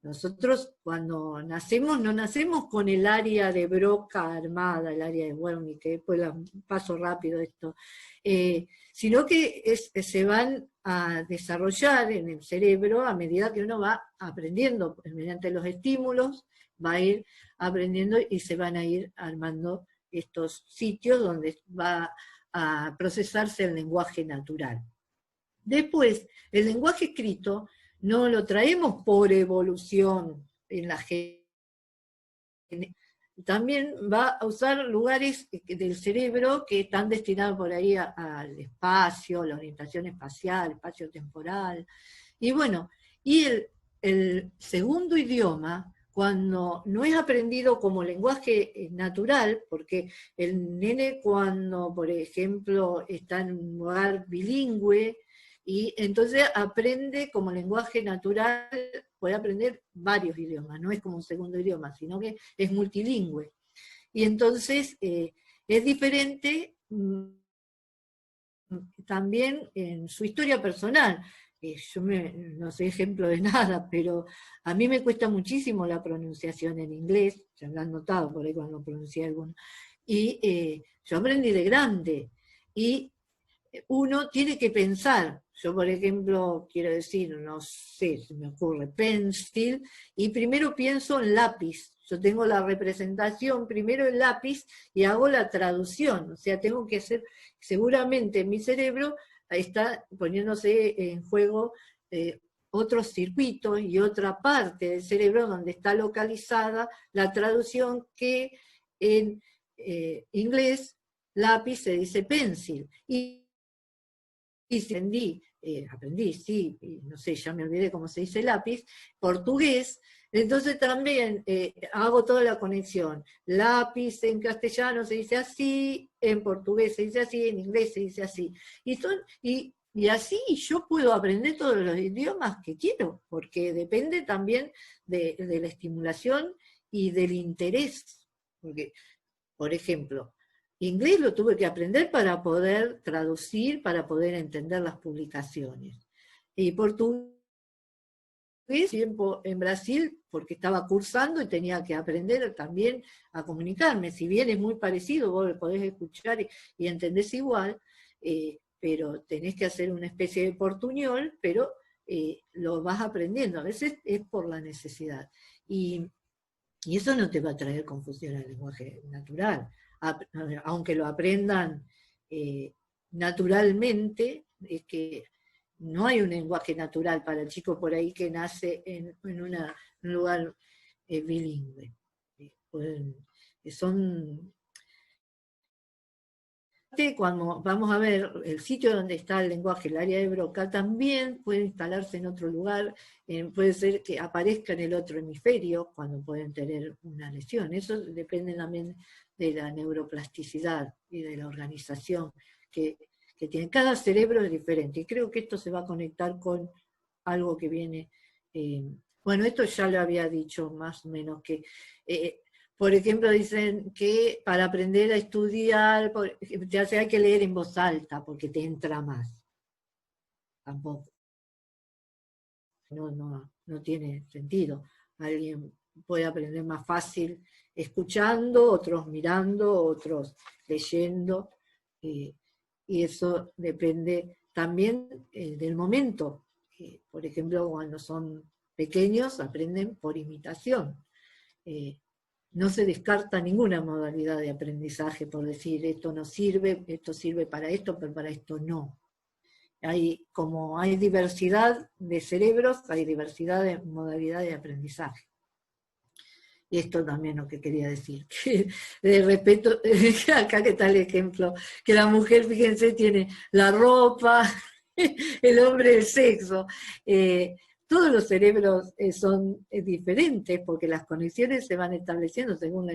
S2: nosotros cuando nacemos, no nacemos con el área de Broca armada, el área de Wernicke, que después paso rápido esto, sino que se van a desarrollar en el cerebro a medida que uno va aprendiendo, mediante los estímulos, va a ir aprendiendo y se van a ir armando estos sitios donde va a procesarse el lenguaje natural. Después, el lenguaje escrito no lo traemos por evolución en la gente. También va a usar lugares del cerebro que están destinados por ahí al espacio, la orientación espacial, espacio temporal. Y bueno, y el segundo idioma, cuando no es aprendido como lenguaje natural, porque el nene cuando, por ejemplo, está en un lugar bilingüe, y entonces aprende como lenguaje natural, puede aprender varios idiomas, no es como un segundo idioma, sino que es multilingüe. Y entonces es diferente también en su historia personal. Yo no soy ejemplo de nada, pero a mí me cuesta muchísimo la pronunciación en inglés, ya lo han notado por ahí cuando pronuncié alguno, y yo aprendí de grande, y uno tiene que pensar. Yo, por ejemplo, quiero decir, no sé, se me ocurre, pencil, y primero pienso en lápiz. Yo tengo la representación primero en lápiz y hago la traducción. O sea, tengo que hacer, seguramente en mi cerebro está poniéndose en juego otros circuitos y otra parte del cerebro donde está localizada la traducción, que en inglés lápiz se dice pencil. Y aprendí, sí, no sé, ya me olvidé cómo se dice lápiz, portugués, entonces también hago toda la conexión. Lápiz en castellano se dice así, en portugués se dice así, en inglés se dice así. Y así yo puedo aprender todos los idiomas que quiero, porque depende también de la estimulación y del interés. Porque, por ejemplo, inglés lo tuve que aprender para poder traducir, para poder entender las publicaciones. Y portugués tiempo en Brasil porque estaba cursando y tenía que aprender también a comunicarme. Si bien es muy parecido, vos lo podés escuchar y entendés igual, pero tenés que hacer una especie de portuñol, pero lo vas aprendiendo. A veces es por la necesidad. Y eso no te va a traer confusión al lenguaje natural. Aunque lo aprendan naturalmente, es que no hay un lenguaje natural para el chico por ahí que nace en un lugar bilingüe. Son... Cuando vamos a ver el sitio donde está el lenguaje, el área de Broca, también puede instalarse en otro lugar, puede ser que aparezca en el otro hemisferio cuando pueden tener una lesión. Eso depende también de la neuroplasticidad y de la organización que tiene. Cada cerebro es diferente, y creo que esto se va a conectar con algo que viene. Bueno, esto ya lo había dicho más o menos, que por ejemplo, dicen que para aprender a estudiar, ya sea hay que leer en voz alta, porque te entra más. Tampoco. No tiene sentido. Alguien puede aprender más fácil escuchando, otros mirando, otros leyendo, y eso depende también del momento. Por ejemplo, cuando son pequeños aprenden por imitación. No se descarta ninguna modalidad de aprendizaje por decir esto no sirve, esto sirve para esto, pero para esto no. Como hay diversidad de cerebros, hay diversidad de modalidades de aprendizaje. Y esto también es lo que quería decir, que de respeto, acá que está el ejemplo, que la mujer, fíjense, tiene la ropa, el hombre el sexo. Todos los cerebros son diferentes porque las conexiones se van estableciendo según la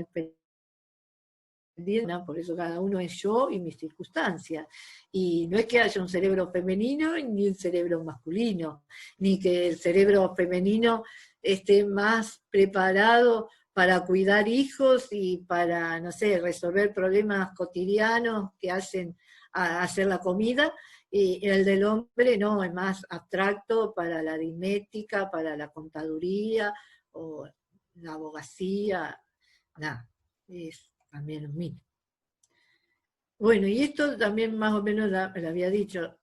S2: experiencia, por eso cada uno es yo y mis circunstancias. Y no es que haya un cerebro femenino ni un cerebro masculino, ni que el cerebro femenino esté más preparado para cuidar hijos y para, no sé, resolver problemas cotidianos que hacen a hacer la comida, y el del hombre no, es más abstracto para la aritmética, para la contaduría o la abogacía, nada, es también un mito. Bueno, y esto también más o menos lo había dicho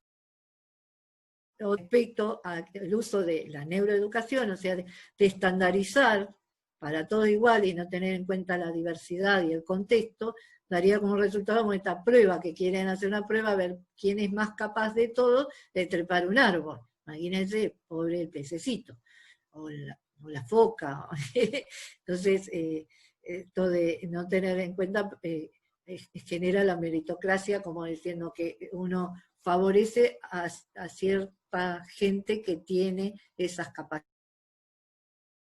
S2: respecto al uso de la neuroeducación, o sea, de estandarizar para todos igual y no tener en cuenta la diversidad y el contexto, daría como resultado como esta prueba, que quieren hacer una pruba a ver quién es más capaz de todo de trepar un árbol. Imagínense, pobre el pececito, o la foca. Entonces, esto de no tener en cuenta genera la meritocracia, como diciendo que uno favorece a cierta gente que tiene esas capacidades.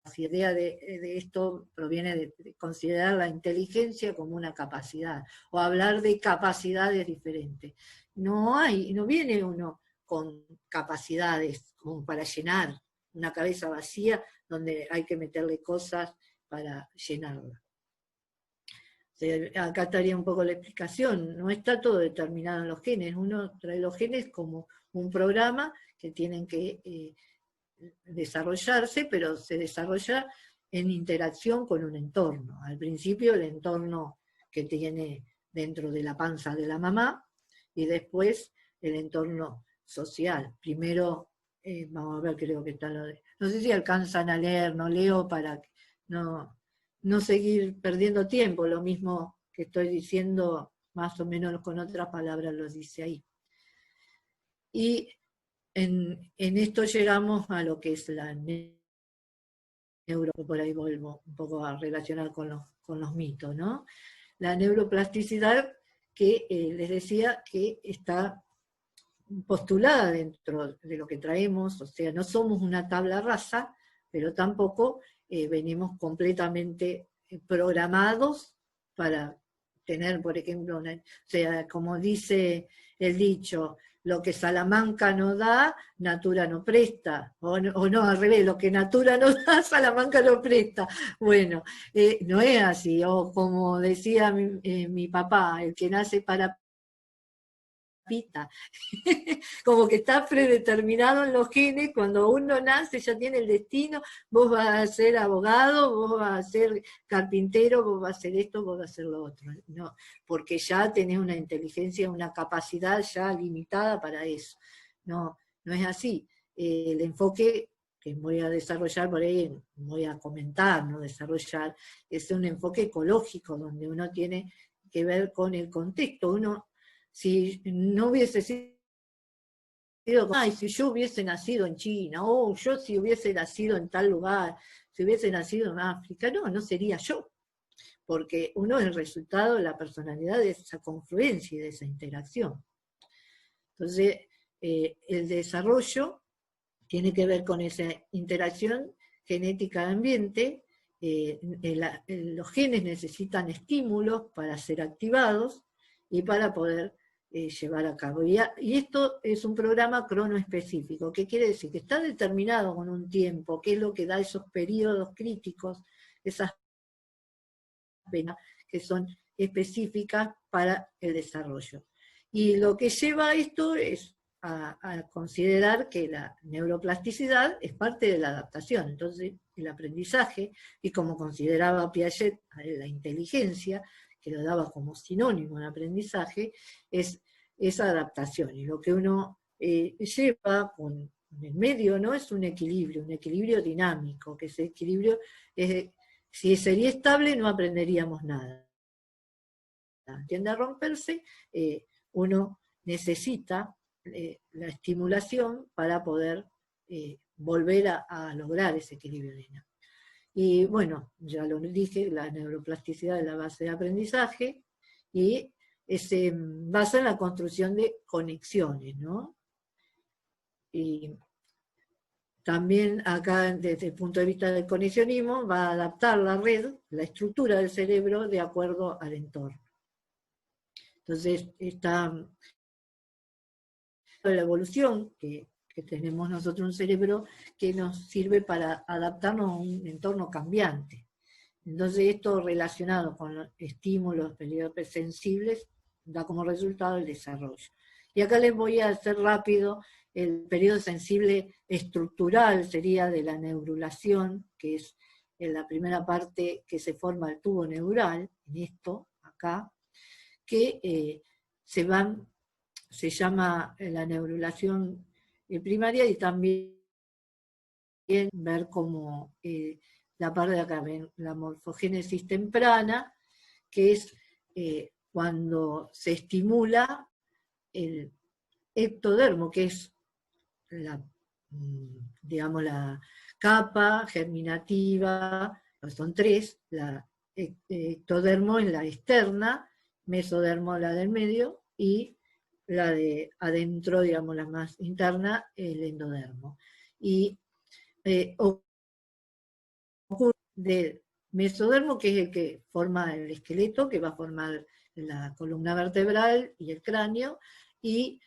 S2: La idea de esto proviene de considerar la inteligencia como una capacidad, o hablar de capacidades diferentes. No viene uno con capacidades como para llenar una cabeza vacía donde hay que meterle cosas para llenarla. O sea, acá estaría un poco la explicación, no está todo determinado en los genes, uno trae los genes como un programa que tienen que desarrollarse, pero se desarrolla en interacción con un entorno. Al principio el entorno que tiene dentro de la panza de la mamá, y después el entorno social. Primero, vamos a ver, creo que está lo de... No sé si alcanzan a leer, no leo para no seguir perdiendo tiempo, lo mismo que estoy diciendo, más o menos con otras palabras lo dice ahí. Y en esto llegamos a lo que es la por ahí vuelvo un poco a relacionar con los mitos, ¿no? La neuroplasticidad que les decía que está postulada dentro de lo que traemos, o sea, no somos una tabla rasa, pero tampoco venimos completamente programados para tener, por ejemplo, o sea, como dice el dicho, lo que Salamanca no da, Natura no presta, o no, al revés, lo que Natura no da, Salamanca no presta. Bueno, no es así, o como decía mi papá, el que nace para pita. Como que está predeterminado en los genes, cuando uno nace ya tiene el destino, vos vas a ser abogado, vos vas a ser carpintero, vos vas a hacer esto, vos vas a hacer lo otro. No, porque ya tenés una inteligencia, una capacidad ya limitada para eso. No, no es así. El enfoque que voy a desarrollar por ahí, voy a comentar, no desarrollar, es un enfoque ecológico, donde uno tiene que ver con el contexto. Uno, si no hubiese sido, ay, si yo hubiese nacido en China, o yo si hubiese nacido en tal lugar, si hubiese nacido en África, no, no sería yo, porque uno es el resultado de la personalidad de esa confluencia y de esa interacción. Entonces, el desarrollo tiene que ver con esa interacción genética-ambiente. Los genes necesitan estímulos para ser activados y para poder llevar a cabo. Y esto es un programa cronoespecífico, que quiere decir que está determinado con un tiempo, que es lo que da esos periodos críticos, esas penas que son específicas para el desarrollo. Y lo que lleva a esto es a considerar que la neuroplasticidad es parte de la adaptación. Entonces, el aprendizaje, y como consideraba Piaget la inteligencia, que lo daba como sinónimo de aprendizaje, es esa adaptación. Y lo que uno lleva con el medio, ¿no?, es un equilibrio dinámico, que ese equilibrio, si sería estable no aprenderíamos nada. Tiende a romperse, uno necesita la estimulación para poder volver a lograr ese equilibrio dinámico. Y bueno, ya lo dije, la neuroplasticidad es la base de aprendizaje y se basa en la construcción de conexiones, ¿no? Y también acá, desde el punto de vista del conexionismo, va a adaptar la red, la estructura del cerebro, de acuerdo al entorno. Entonces, está la evolución que tenemos nosotros un cerebro que nos sirve para adaptarnos a un entorno cambiante. Entonces esto relacionado con los estímulos, periodos sensibles, da como resultado el desarrollo. Y acá les voy a hacer rápido el periodo sensible estructural, sería de la neurulación, que es en la primera parte que se forma el tubo neural, en esto, acá, que se llama la neurulación primaria, y también ver cómo la parte de acá, ven, la morfogénesis temprana, que es cuando se estimula el ectodermo, que es digamos, la capa germinativa, son tres, la ectodermo en la externa, mesodermo la del medio, y la de adentro, digamos, la más interna, el endodermo. Y ocurre del mesodermo, que es el que forma el esqueleto, que va a formar la columna vertebral y el cráneo, y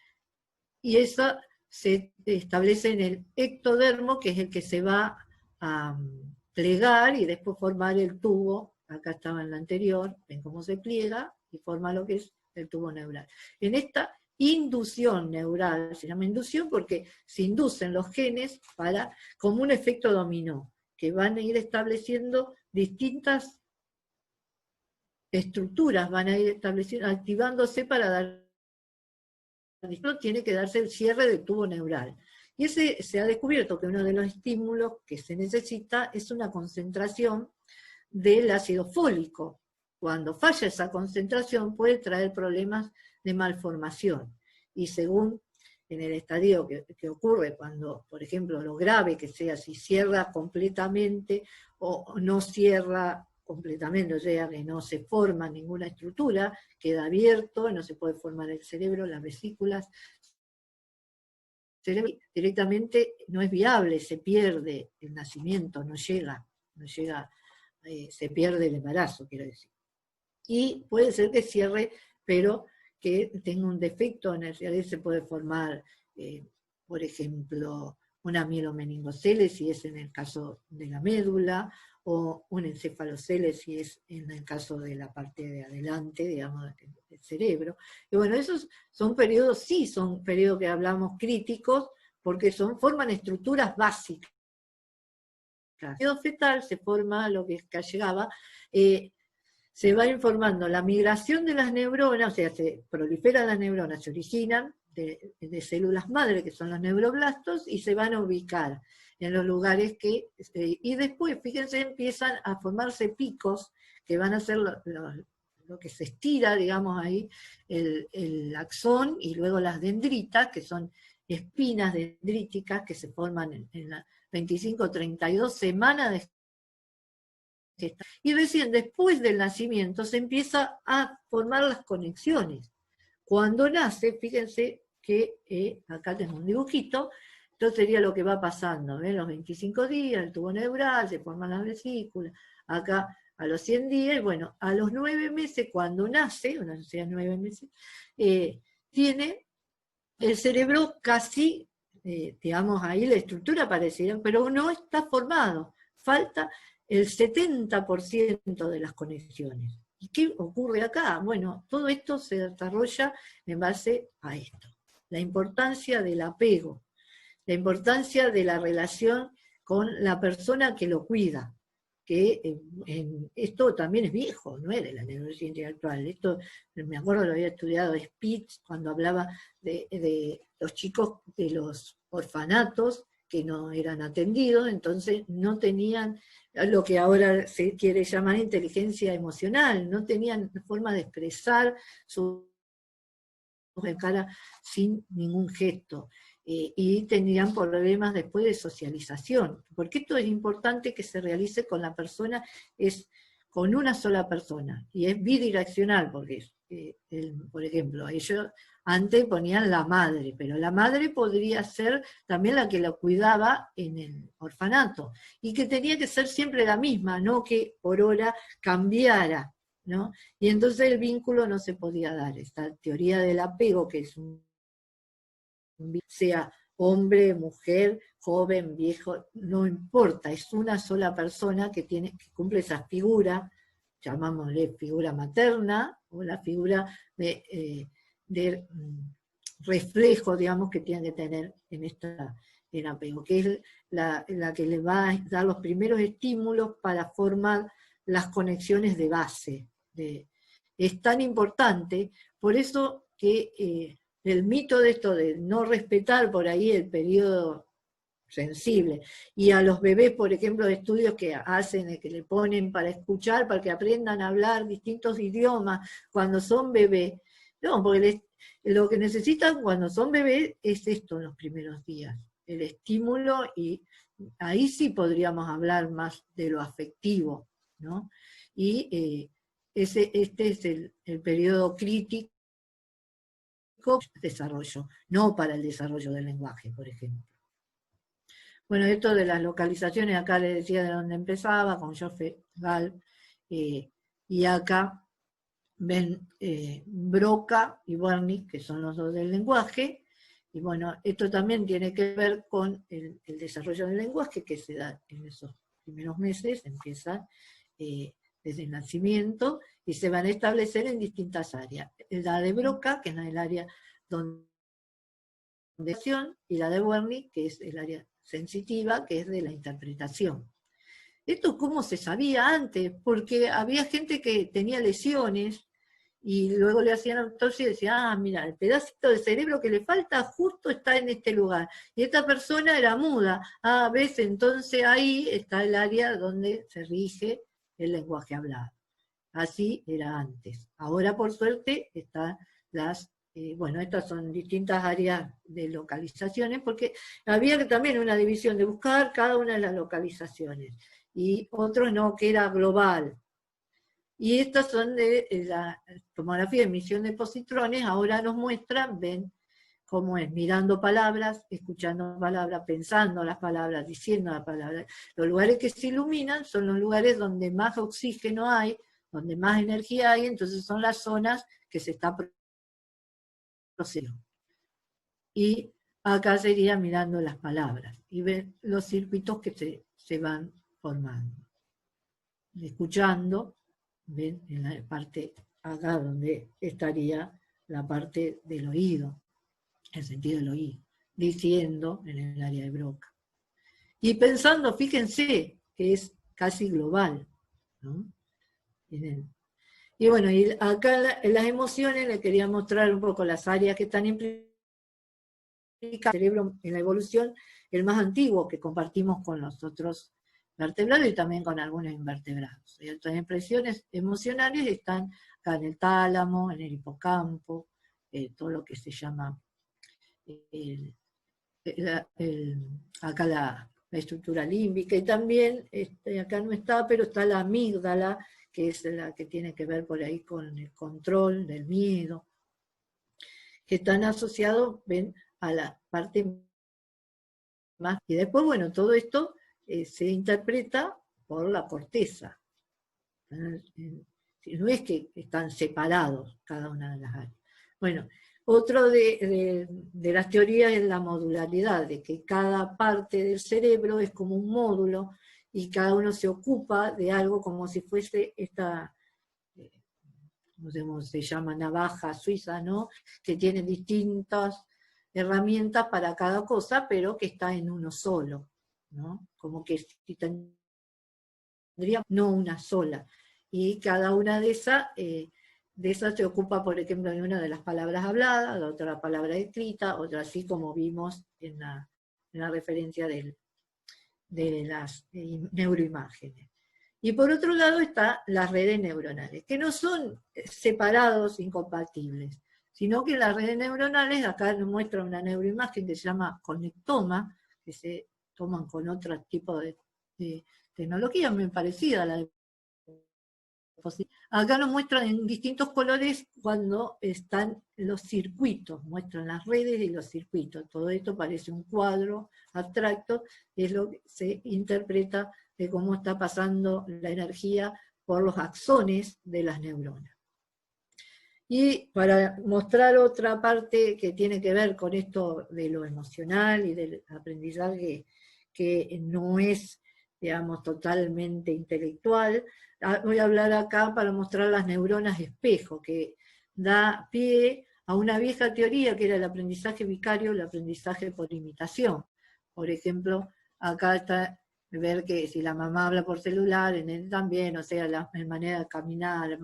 S2: esa se establece en el ectodermo, que es el que se va a plegar y después formar el tubo. Acá estaba en la anterior, ven cómo se pliega y forma lo que es el tubo neural. En esta inducción neural, se llama inducción porque se inducen los genes como un efecto dominó, que van a ir estableciendo distintas estructuras, van a ir estableciendo, activándose para dar. Tiene que darse el cierre del tubo neural. Y se ha descubierto que uno de los estímulos que se necesita es una concentración del ácido fólico. Cuando falla esa concentración puede traer problemas de malformación. Y según en el estadio que ocurre cuando, por ejemplo, lo grave que sea, si cierra completamente o no cierra completamente, o sea, que no se forma ninguna estructura, queda abierto, no se puede formar el cerebro, las vesículas, directamente no es viable, se pierde el nacimiento, no llega, se pierde el embarazo, quiero decir. Y puede ser que cierre, pero que tenga un defecto, en realidad se puede formar, por ejemplo, una mielomeningocele, si es en el caso de la médula, o un encefalocele si es en el caso de la parte de adelante, digamos, del cerebro. Y bueno, esos son periodos, sí, son periodos que hablamos críticos, porque forman estructuras básicas. En el periodo fetal se forma lo que llegaba, se va informando la migración de las neuronas, o sea, se proliferan las neuronas, se originan de células madre, que son los neuroblastos, y se van a ubicar en los lugares que, y después, fíjense, empiezan a formarse picos, que van a ser lo que se estira, digamos, ahí, el axón, y luego las dendritas, que son espinas dendríticas que se forman en las 25 o 32 semanas de gestación. Y recién después del nacimiento se empieza a formar las conexiones. Cuando nace, fíjense que acá tengo un dibujito, esto sería lo que va pasando, ¿ven? Los 25 días, el tubo neural, se forman las vesículas, acá a los 100 días, bueno, a los 9 meses, cuando nace, o sea, 9 meses, tiene el cerebro casi, digamos, ahí la estructura parecida, pero no está formado, falta el 70% de las conexiones. ¿Y qué ocurre acá? Bueno, todo esto se desarrolla en base a esto. La importancia del apego, la importancia de la relación con la persona que lo cuida, que esto también es viejo, no es de la neurociencia actual. Esto, me acuerdo, lo había estudiado Spitz cuando hablaba de los chicos de los orfanatos que no eran atendidos, entonces no tenían lo que ahora se quiere llamar inteligencia emocional, no tenían forma de expresar su cara sin ningún gesto. Y tenían problemas después de socialización, porque esto es importante que se realice con la persona, es con una sola persona, y es bidireccional, porque por ejemplo, ellos antes ponían la madre, pero la madre podría ser también la que lo cuidaba en el orfanato, y que tenía que ser siempre la misma, no que por hora cambiara, ¿no? Y entonces el vínculo no se podía dar. Esta teoría del apego, que es sea hombre, mujer, joven, viejo, no importa, es una sola persona que cumple esa figura, llamámosle figura materna, o la figura de reflejo, digamos, que tiene que tener en apego, que es la que le va a dar los primeros estímulos para formar las conexiones de base. Es tan importante, por eso que el mito de esto de no respetar por ahí el periodo sensible, y a los bebés, por ejemplo, estudios que hacen, que le ponen para escuchar, para que aprendan a hablar distintos idiomas cuando son bebés, no, porque lo que necesitan cuando son bebés es esto en los primeros días, el estímulo, y ahí sí podríamos hablar más de lo afectivo, ¿no? Y este es el periodo crítico de desarrollo, no para el desarrollo del lenguaje, por ejemplo. Bueno, esto de las localizaciones, acá les decía de dónde empezaba, con Joseph Gall, y acá ven Broca y Wernicke, que son los dos del lenguaje, y bueno, esto también tiene que ver con el desarrollo del lenguaje que se da en esos primeros meses, empieza desde el nacimiento, y se van a establecer en distintas áreas. La de Broca, que es el área donde y la de Wernicke, que es el área sensitiva, que es de la interpretación. Esto cómo se sabía antes, porque había gente que tenía lesiones y luego le hacían autopsia y decían, mira, el pedacito de cerebro que le falta justo está en este lugar. Y esta persona era muda. ¿Ves? Entonces ahí está el área donde se rige el lenguaje hablado. Así era antes. Ahora, por suerte, están bueno, estas son distintas áreas de localizaciones, porque había también una división de buscar cada una de las localizaciones, y otros no, que era global. Y estas son de la tomografía de emisión de positrones, ahora nos muestran, ven cómo es, mirando palabras, escuchando palabras, pensando las palabras, diciendo las palabras. Los lugares que se iluminan son los lugares donde más oxígeno hay, donde más energía hay, entonces son las zonas que se está procesando. Y acá sería mirando las palabras, y ver los circuitos que se van formando. escuchando, ¿ven? En la parte acá donde estaría la parte del oído, el sentido del oído, diciendo en el área de Broca. Y pensando, fíjense, que es casi global, ¿no? Y bueno, y acá en las emociones les quería mostrar un poco las áreas que están implicadas en el cerebro en la evolución, el más antiguo que compartimos con los otros vertebrados y también con algunos invertebrados. Y otras impresiones emocionales están acá en el tálamo, en el hipocampo, todo lo que se llama acá la estructura límbica, y también, acá no está, pero está la amígdala, que es la que tiene que ver por ahí con el control del miedo, que están asociados, ven, a la parte más. Y después, bueno, todo esto se interpreta por la corteza. No es que están separados cada una de las áreas. Bueno, otro de las teorías es la modularidad, de que cada parte del cerebro es como un módulo y cada uno se ocupa de algo como si fuese esta, no sé cómo se llama, navaja suiza, ¿no? Que tiene distintas herramientas para cada cosa, pero que está en uno solo, ¿no? Como que si tendría no una sola. Y cada una de esas se ocupa, por ejemplo, de una de las palabras habladas, de otra palabra escrita, otra así como vimos en la referencia de las neuroimágenes. Y por otro lado están las redes neuronales, que no son separados, incompatibles, sino que las redes neuronales, acá nos muestra una neuroimagen que se llama conectoma, que se toman con otro tipo de tecnología muy parecida a la de... Acá nos muestran en distintos colores cuando están los circuitos, muestran las redes y los circuitos. Todo esto parece un cuadro abstracto, es lo que se interpreta de cómo está pasando la energía por los axones de las neuronas. Y para mostrar otra parte que tiene que ver con esto de lo emocional y del aprendizaje que no es, digamos, totalmente intelectual, voy a hablar acá para mostrar las neuronas espejo, que da pie a una vieja teoría que era el aprendizaje vicario, el aprendizaje por imitación. Por ejemplo, acá está ver que si la mamá habla por celular, en él también, o sea, la manera de caminar,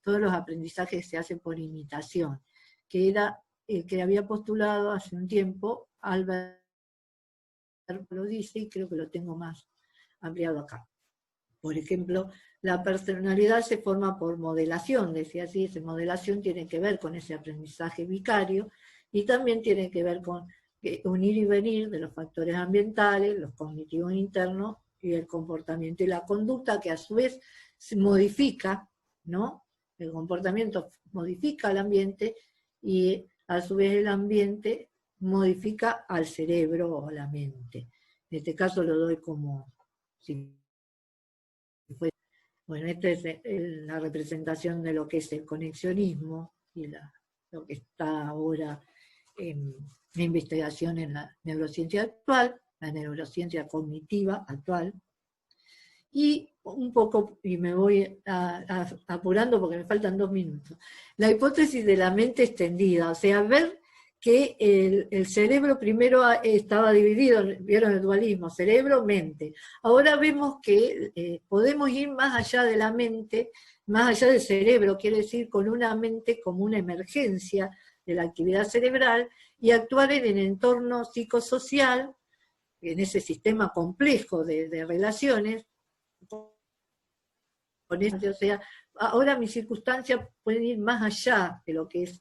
S2: todos los aprendizajes se hacen por imitación, que era el que había postulado hace un tiempo, Albert lo dice, y creo que lo tengo más ampliado acá. Por ejemplo, la personalidad se forma por modelación, decía así, esa modelación tiene que ver con ese aprendizaje vicario, y también tiene que ver con un ir y venir de los factores ambientales, los cognitivos internos y el comportamiento y la conducta, que a su vez se modifica, ¿no? El comportamiento modifica al ambiente y a su vez el ambiente modifica al cerebro o a la mente. En este caso lo doy como... Bueno, esta es la representación de lo que es el conexionismo y lo que está ahora en investigación en la neurociencia actual, la neurociencia cognitiva actual. Y un poco, y me voy apurando porque me faltan 2 minutos, la hipótesis de la mente extendida, o sea, ver que el cerebro primero estaba dividido, vieron el dualismo, cerebro-mente. Ahora vemos que podemos ir más allá de la mente, más allá del cerebro, quiere decir con una mente como una emergencia de la actividad cerebral, y actuar en el entorno psicosocial, en ese sistema complejo de relaciones, o sea, ahora mis circunstancias pueden ir más allá de lo que es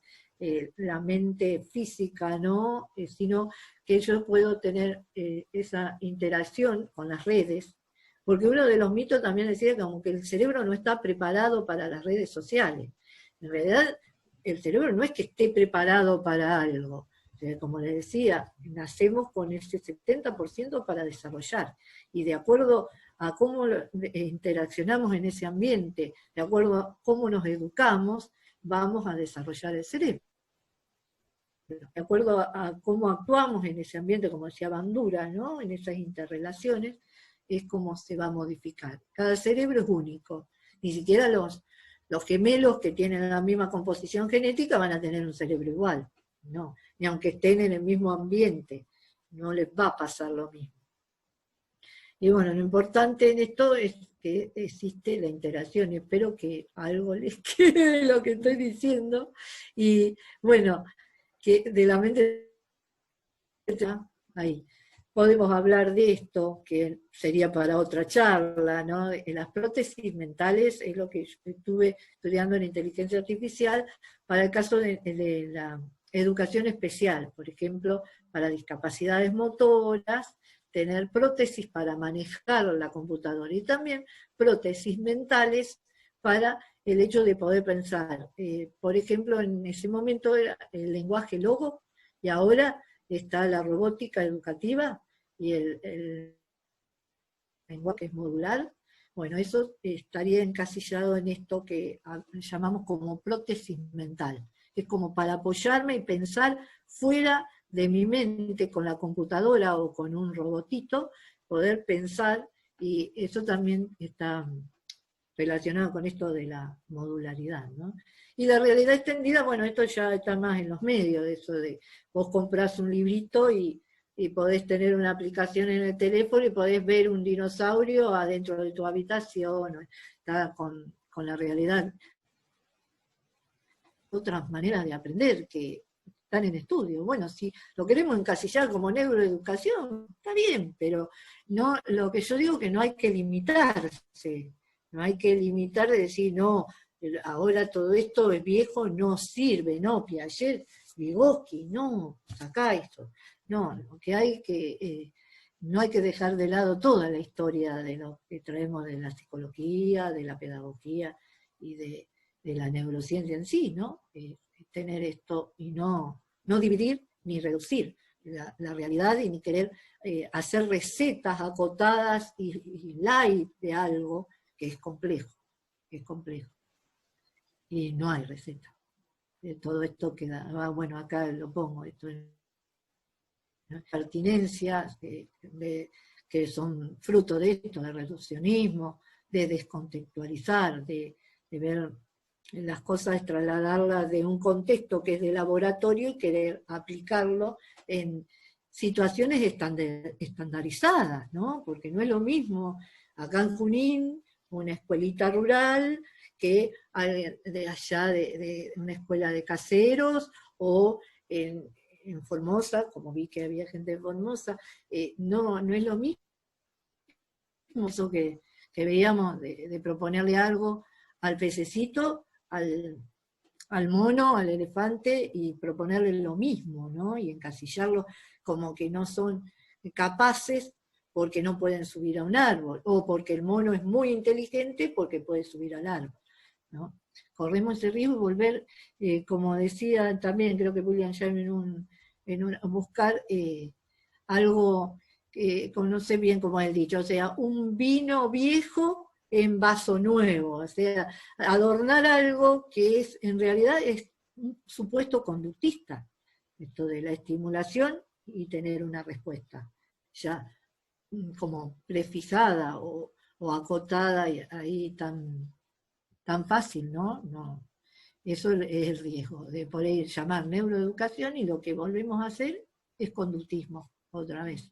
S2: la mente física, ¿no? Sino que yo puedo tener esa interacción con las redes, porque uno de los mitos también decía que como que el cerebro no está preparado para las redes sociales. En realidad, el cerebro no es que esté preparado para algo. O sea, como les decía, nacemos con ese 70% para desarrollar, y de acuerdo a cómo interaccionamos en ese ambiente, de acuerdo a cómo nos educamos, vamos a desarrollar el cerebro. De acuerdo a cómo actuamos en ese ambiente, como decía Bandura, ¿no? En esas interrelaciones, es como se va a modificar. Cada cerebro es único, ni siquiera los gemelos que tienen la misma composición genética van a tener un cerebro igual, no, ni aunque estén en el mismo ambiente, no les va a pasar lo mismo. Y bueno, lo importante en esto es que existe la interacción, y espero que algo les quede lo que estoy diciendo, y bueno, que de la mente ahí. Podemos hablar de esto, que sería para otra charla, ¿no? Las prótesis mentales es lo que yo estuve estudiando en inteligencia artificial para el caso de la educación especial, por ejemplo, para discapacidades motoras, tener prótesis para manejar la computadora y también prótesis mentales para el hecho de poder pensar. Por ejemplo, en ese momento era el lenguaje logo y ahora está la robótica educativa y el lenguaje modular. Bueno, eso estaría encasillado en esto que llamamos como prótesis mental. Es como para apoyarme y pensar fuera de mi mente con la computadora o con un robotito, poder pensar, y eso también está relacionado con esto de la modularidad, ¿no? Y la realidad extendida, bueno, esto ya está más en los medios, de eso de vos comprás un librito y podés tener una aplicación en el teléfono y podés ver un dinosaurio adentro de tu habitación, está con la realidad. Otras maneras de aprender que están en estudio. Bueno, si lo queremos encasillar como neuroeducación, está bien, pero no, lo que yo digo que no hay que limitarse, no hay que limitar de decir, no, ahora todo esto es viejo, no sirve, no, Piaget, Vygotsky, no, acá esto. No, lo que hay que, no hay que dejar de lado toda la historia de lo que traemos de la psicología, de la pedagogía y de la neurociencia en sí, ¿no? Tener esto y no dividir ni reducir la realidad y ni querer hacer recetas acotadas y light de algo que es complejo, y no hay receta. Todo esto queda, bueno, acá lo pongo, esto es pertinencias que son fruto de esto, de reduccionismo, de descontextualizar, de ver las cosas, trasladarlas de un contexto que es de laboratorio y querer aplicarlo en situaciones estandarizadas, ¿no? Porque no es lo mismo acá en Junín, una escuelita rural, que de allá de una escuela de caseros, o en Formosa, como vi que había gente en Formosa, no es lo mismo eso que veíamos de proponerle algo al pececito, al mono, al elefante, y proponerle lo mismo, ¿no? Y encasillarlo como que no son capaces porque no pueden subir a un árbol, o porque el mono es muy inteligente porque puede subir al árbol, ¿no? Corremos ese riesgo y volver, como decía también, creo que William James buscar algo, no sé bien cómo es dicho, o sea, un vino viejo en vaso nuevo, o sea, adornar algo que es, en realidad es un supuesto conductista, esto de la estimulación y tener una respuesta ya como prefijada o acotada y ahí tan fácil, ¿no? No. Eso es el riesgo de poder llamar neuroeducación y lo que volvemos a hacer es conductismo, otra vez,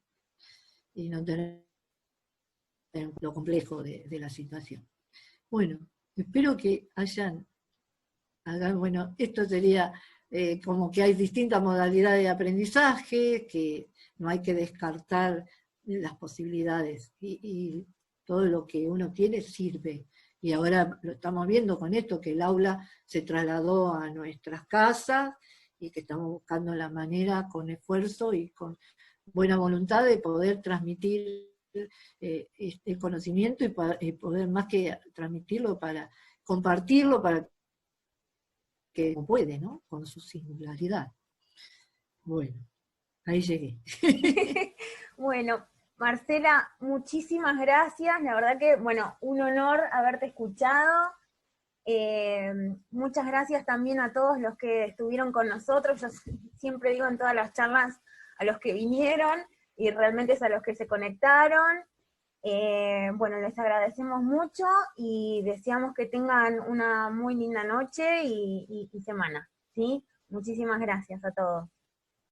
S2: y no tener lo complejo de la situación. Bueno, espero que bueno, esto sería como que hay distintas modalidades de aprendizaje, que no hay que descartar las posibilidades, y todo lo que uno tiene sirve. Y ahora lo estamos viendo con esto, que el aula se trasladó a nuestras casas y que estamos buscando la manera, con esfuerzo y con buena voluntad, de poder transmitir el conocimiento y poder, más que transmitirlo, para compartirlo, para que puede, ¿no? Con su singularidad. Bueno, ahí llegué.
S1: Bueno, Marcela, muchísimas gracias. La verdad que, bueno, un honor haberte escuchado. Muchas gracias también a todos los que estuvieron con nosotros. Yo siempre digo en todas las charlas a los que vinieron, y realmente es a los que se conectaron. Bueno, les agradecemos mucho y deseamos que tengan una muy linda noche y semana, ¿sí? Muchísimas gracias a todos.